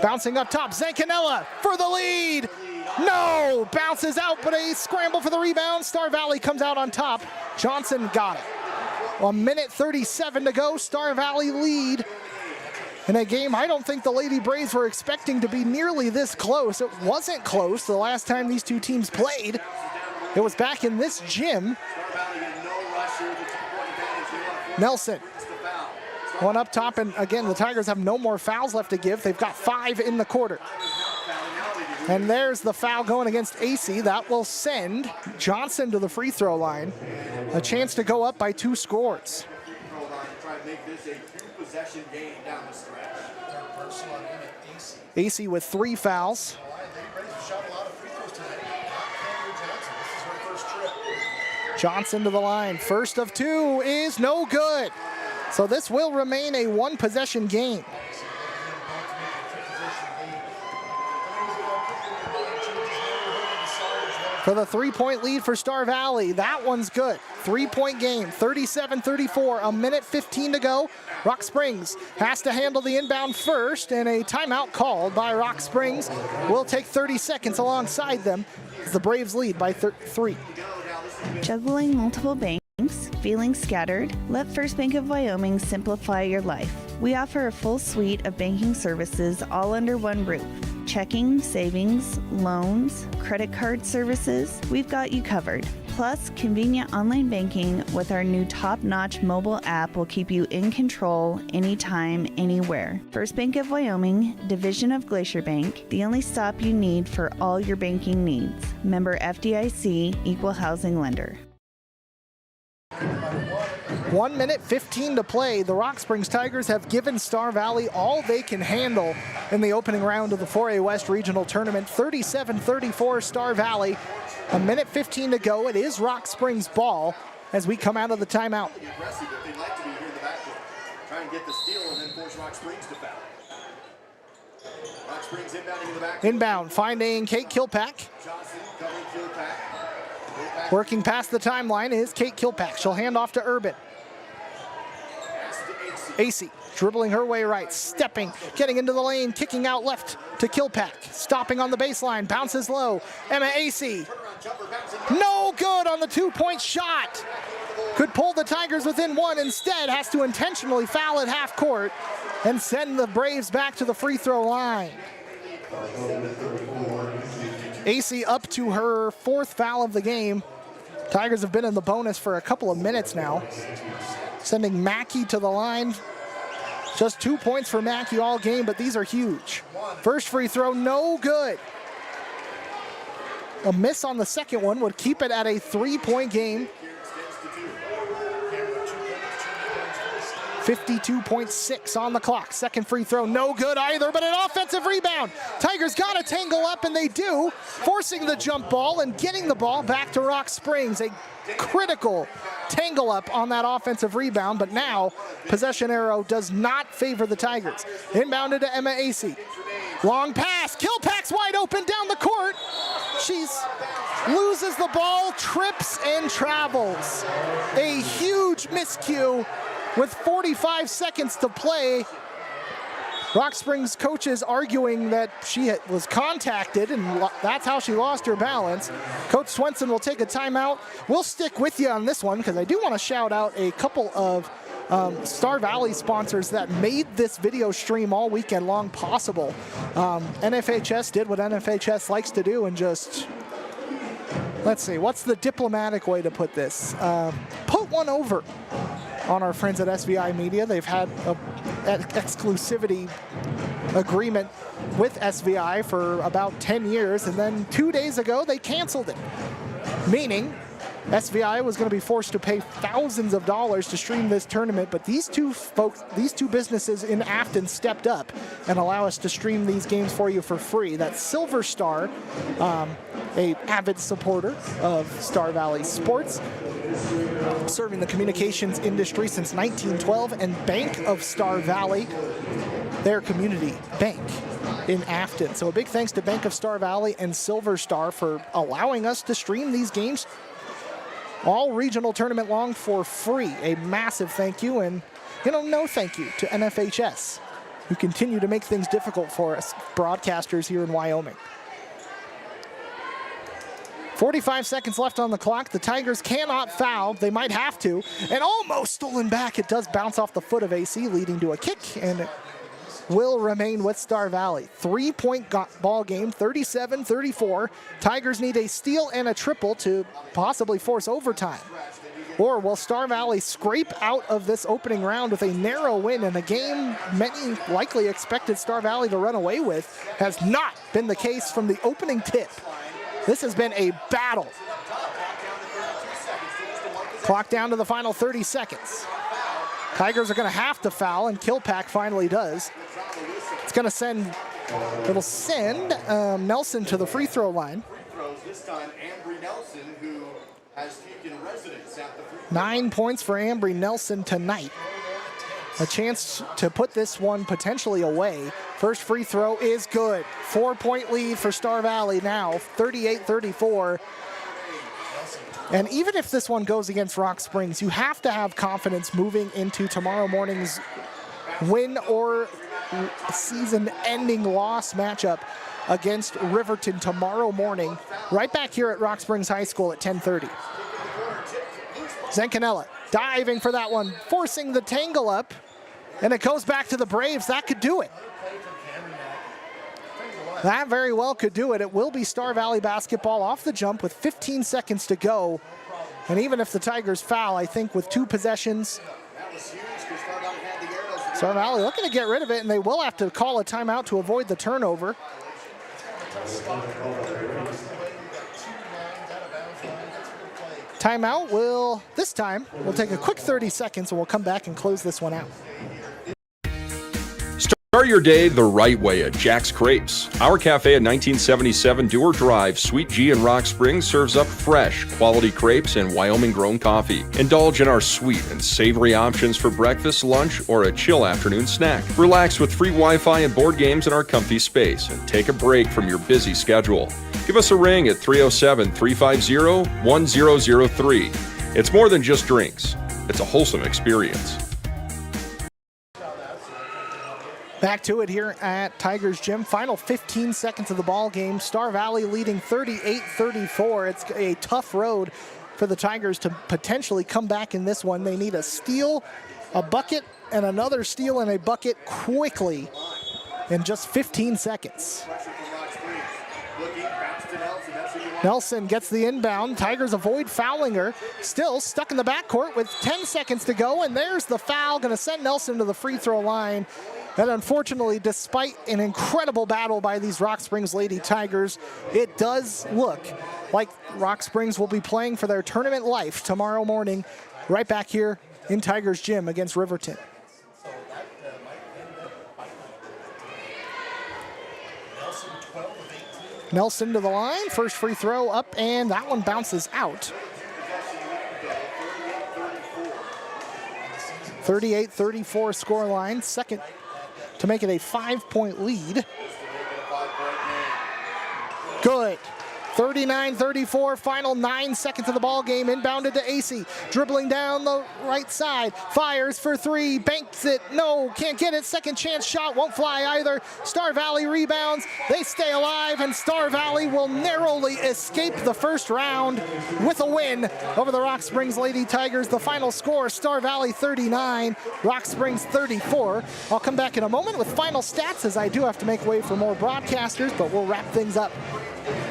bouncing up top, Zancanella for the lead. No, bounces out, but a scramble for the rebound. Star Valley comes out on top. Johnson got it. 1 minute 37 to go, Star Valley lead. In a game I don't think the Lady Braves were expecting to be nearly this close. It wasn't close the last time these two teams played. It was back in this gym. Nelson. One up top, and again, the Tigers have no more fouls left to give. They've got 5 in the quarter. And there's the foul going against AC. That will send Johnson to the free throw line. A chance to go up by 2 scores. AC with 3 fouls. Johnson to the line. First of 2 is no good. So this will remain a 1-possession game. For the 3-point lead for Star Valley, that one's good. 3-point game, 37-34, a minute 15 to go. Rock Springs has to handle the inbound first, and a timeout called by Rock Springs. We'll take 30 seconds alongside them as the Braves lead by 3. Juggling multiple banks, feeling scattered? Let First Bank of Wyoming simplify your life. We offer a full suite of banking services all under one roof. Checking, savings, loans, credit card services, we've got you covered. Plus, convenient online banking with our new top-notch mobile app will keep you in control anytime, anywhere. First Bank of Wyoming, division of Glacier Bank, the only stop you need for all your banking needs. Member FDIC, Equal Housing Lender. 1 minute 15 to play. The Rock Springs Tigers have given Star Valley all they can handle in the opening round of the 4A West Regional Tournament. 37-34 Star Valley. 1 minute 15 to go. It is Rock Springs ball as we come out of the timeout. Aggressive if they'd like to be here in the backcourt. Try and get the steal and then force Rock Springs to foul. Rock Springs inbounding in the backcourt. Inbound, finding Kate Kilpack. Johnson covering Kilpack. Working past the timeline is Kate Kilpack. She'll hand off to Urban. AC dribbling her way right, stepping, getting into the lane, kicking out left to Kilpack. Stopping on the baseline, bounces low. Emma AC. No good on the 2-point shot. Could pull the Tigers within one. Instead, has to intentionally foul at half court and send the Braves back to the free throw line. AC up to her 4th foul of the game. Tigers have been in the bonus for a couple of minutes now. Sending Mackey to the line. Just 2 points for Mackey all game, but these are huge. First free throw, no good. A miss on the second one would keep it at a 3-point game. 52.6 on the clock. Second free throw, no good either, but an offensive rebound. Tigers got to tangle up, and they do, forcing the jump ball and getting the ball back to Rock Springs. A critical tangle up on that offensive rebound, but now possession arrow does not favor the Tigers. Inbounded to Emma AC. Long pass, Kilpack's wide open down the court. She's loses the ball, trips and travels. A huge miscue with 45 seconds to play. Rock Springs coaches arguing that she was contacted and that's how she lost her balance. Coach Swenson will take a timeout. We'll stick with you on this one because I do want to shout out a couple of Star Valley sponsors that made this video stream all weekend long possible. NFHS did what NFHS likes to do and just, let's see, what's the diplomatic way to put this? Put one over on our friends at SVI Media. They've had an exclusivity agreement with SVI for about 10 years, and then 2 days ago they canceled it, meaning SVI was going to be forced to pay thousands of dollars to stream this tournament, but these two businesses in Afton stepped up and allow us to stream these games for you for free. That's Silver Star, a avid supporter of Star Valley sports, serving the communications industry since 1912, and Bank of Star Valley, their community bank in Afton. So a big thanks to Bank of Star Valley and Silver Star for allowing us to stream these games all regional tournament long for free. A massive thank you, and no thank you to NFHS, who continue to make things difficult for us broadcasters here in Wyoming. 45 seconds left on the clock. The Tigers cannot foul. They might have to, and almost stolen back. It does bounce off the foot of AC, leading to a kick, and it will remain with Star Valley. 3-point ball game, 37-34. Tigers need a steal and a triple to possibly force overtime. Or will Star Valley scrape out of this opening round with a narrow win in a game many likely expected Star Valley to run away with? Has not been the case from the opening tip. This has been a battle. Clock down to the final 30 seconds. Tigers are going to have to foul, and Kilpack finally does. It's going to send, it'll send Nelson to the free throw line. This time, Ambry Nelson, who has taken residence at the free throw. 9 points for Ambry Nelson tonight. A chance to put this one potentially away. First free throw is good. 4-point lead for Star Valley now, 38-34. And even if this one goes against Rock Springs, you have to have confidence moving into tomorrow morning's win or season-ending loss matchup against Riverton tomorrow morning, right back here at Rock Springs High School at 10:30. Zancanella diving for that one, forcing the tangle up, and it goes back to the Braves. That could do it. That very well could do it. It will be Star Valley basketball off the jump with 15 seconds to go. And even if the Tigers foul, I think with 2 possessions, Star Valley looking to get rid of it, and they will have to call a timeout to avoid the turnover. Timeout will, this time, we'll take a quick 30 seconds and we'll come back and close this one out. Start your day the right way at Jack's Crepes. Our cafe at 1977 Dewar Drive, Suite G in Rock Springs serves up fresh, quality crepes and Wyoming-grown coffee. Indulge in our sweet and savory options for breakfast, lunch, or a chill afternoon snack. Relax with free Wi-Fi and board games in our comfy space and take a break from your busy schedule. Give us a ring at 307-350-1003. It's more than just drinks. It's a wholesome experience. Back to it here at Tigers Gym. Final 15 seconds of the ball game. Star Valley leading 38-34. It's a tough road for the Tigers to potentially come back in this one. They need a steal, a bucket, and another steal and a bucket quickly in just 15 seconds. Nelson gets the inbound. Tigers avoid fouling her. Still stuck in the backcourt with 10 seconds to go, and there's the foul. Going to send Nelson to the free throw line. And unfortunately, despite an incredible battle by these Rock Springs Lady Tigers, it does look like Rock Springs will be playing for their tournament life tomorrow morning, right back here in Tigers Gym against Riverton. Nelson to the line, first free throw up, and that one bounces out. 38-34 scoreline, second to make it a 5-point lead. Good. 39-34, final 9 seconds of the ball game. Inbounded to AC, dribbling down the right side, fires for 3, banks it, no, can't get it, second chance shot, won't fly either. Star Valley rebounds, they stay alive, and Star Valley will narrowly escape the first round with a win over the Rock Springs Lady Tigers. The final score, Star Valley 39, Rock Springs 34. I'll come back in a moment with final stats, as I do have to make way for more broadcasters, but we'll wrap things up.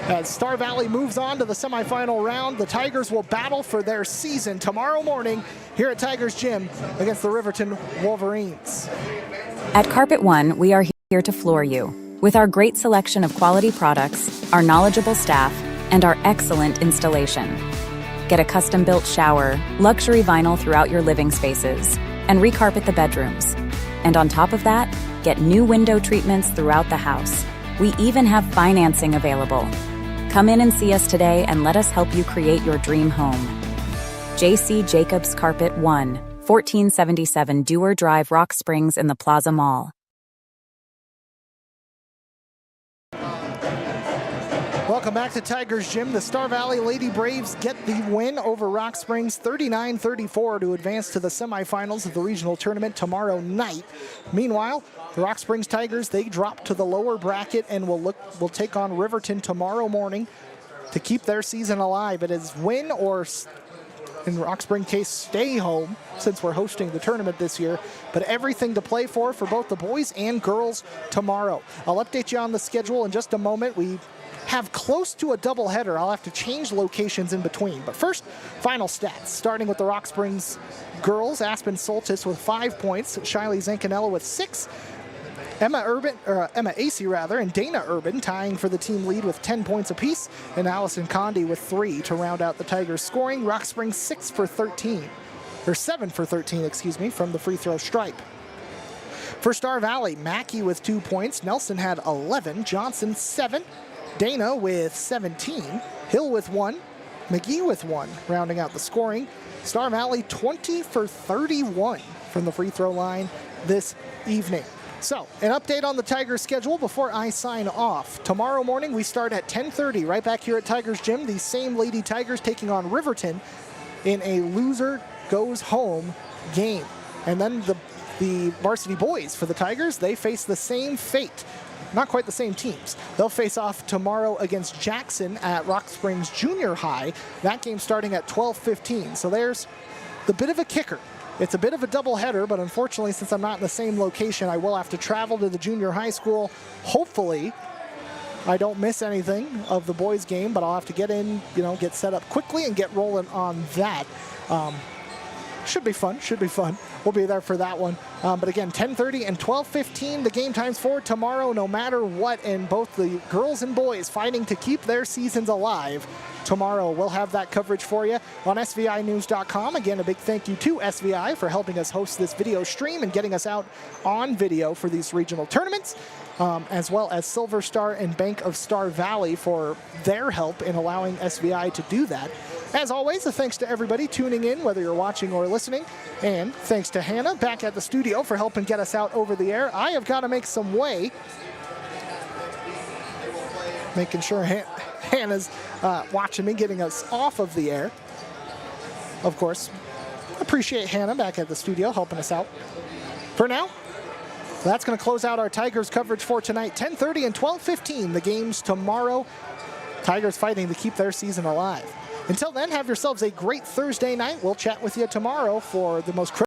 As Star Valley moves on to the semifinal round, the Tigers will battle for their season tomorrow morning here at Tigers Gym against the Riverton Wolverines. At Carpet One, we are here to floor you. With our great selection of quality products, our knowledgeable staff, and our excellent installation. Get a custom-built shower, luxury vinyl throughout your living spaces, and recarpet the bedrooms. And on top of that, get new window treatments throughout the house. We even have financing available. Come in and see us today and let us help you create your dream home. J.C. Jacobs Carpet 1, 1477 Dewar Drive, Rock Springs in the Plaza Mall. Welcome back to Tigers Gym. The Star Valley Lady Braves get the win over Rock Springs 39-34 to advance to the semifinals of the regional tournament tomorrow night. Meanwhile, the Rock Springs Tigers, they drop to the lower bracket and will take on Riverton tomorrow morning to keep their season alive. It is win or, in Rock Springs case, stay home, since we're hosting the tournament this year, but everything to play for both the boys and girls tomorrow. I'll update you on the schedule in just a moment. We have close to a doubleheader. I'll have to change locations in between. But first, final stats, starting with the Rock Springs girls. Aspen Soltis with 5 points, Shiley Zancanella with 6, Emma Acey and Dana Urban tying for the team lead with 10 points apiece, and Allison Condi with 3 to round out the Tigers scoring. Rock Springs 7 for 13, from the free throw stripe. For Star Valley, Mackey with 2 points, Nelson had 11, Johnson 7, Dana with 17, Hill with 1, McGee with 1, rounding out the scoring. Star Valley 20 for 31 from the free throw line this evening. So, an update on the Tigers schedule before I sign off. Tomorrow morning we start at 10:30 right back here at Tigers Gym. These same Lady Tigers taking on Riverton in a loser goes home game. And then the varsity boys for the Tigers, they face the same fate not quite the same teams. They'll face off tomorrow against Jackson at Rock Springs Junior High. That game starting at 12:15. So there's the bit of a kicker. It's a bit of a doubleheader, but unfortunately, since I'm not in the same location, I will have to travel to the junior high school. Hopefully, I don't miss anything of the boys' game, but I'll have to get in, get set up quickly and get rolling on that. Should be fun. We'll be there for that one. But again, 10:30 and 12:15, the game times for tomorrow, no matter what. And both the girls and boys fighting to keep their seasons alive. Tomorrow, we'll have that coverage for you on SVInews.com. Again, a big thank you to SVI for helping us host this video stream and getting us out on video for these regional tournaments, as well as Silver Star and Bank of Star Valley for their help in allowing SVI to do that. As always, a thanks to everybody tuning in, whether you're watching or listening. And thanks to Hannah back at the studio for helping get us out over the air. I have got to make some way. Making sure Hannah's watching me, getting us off of the air. Of course, appreciate Hannah back at the studio helping us out. For now, that's going to close out our Tigers coverage for tonight. 10:30 and 12:15, the games tomorrow. Tigers fighting to keep their season alive. Until then, have yourselves a great Thursday night. We'll chat with you tomorrow for the most critical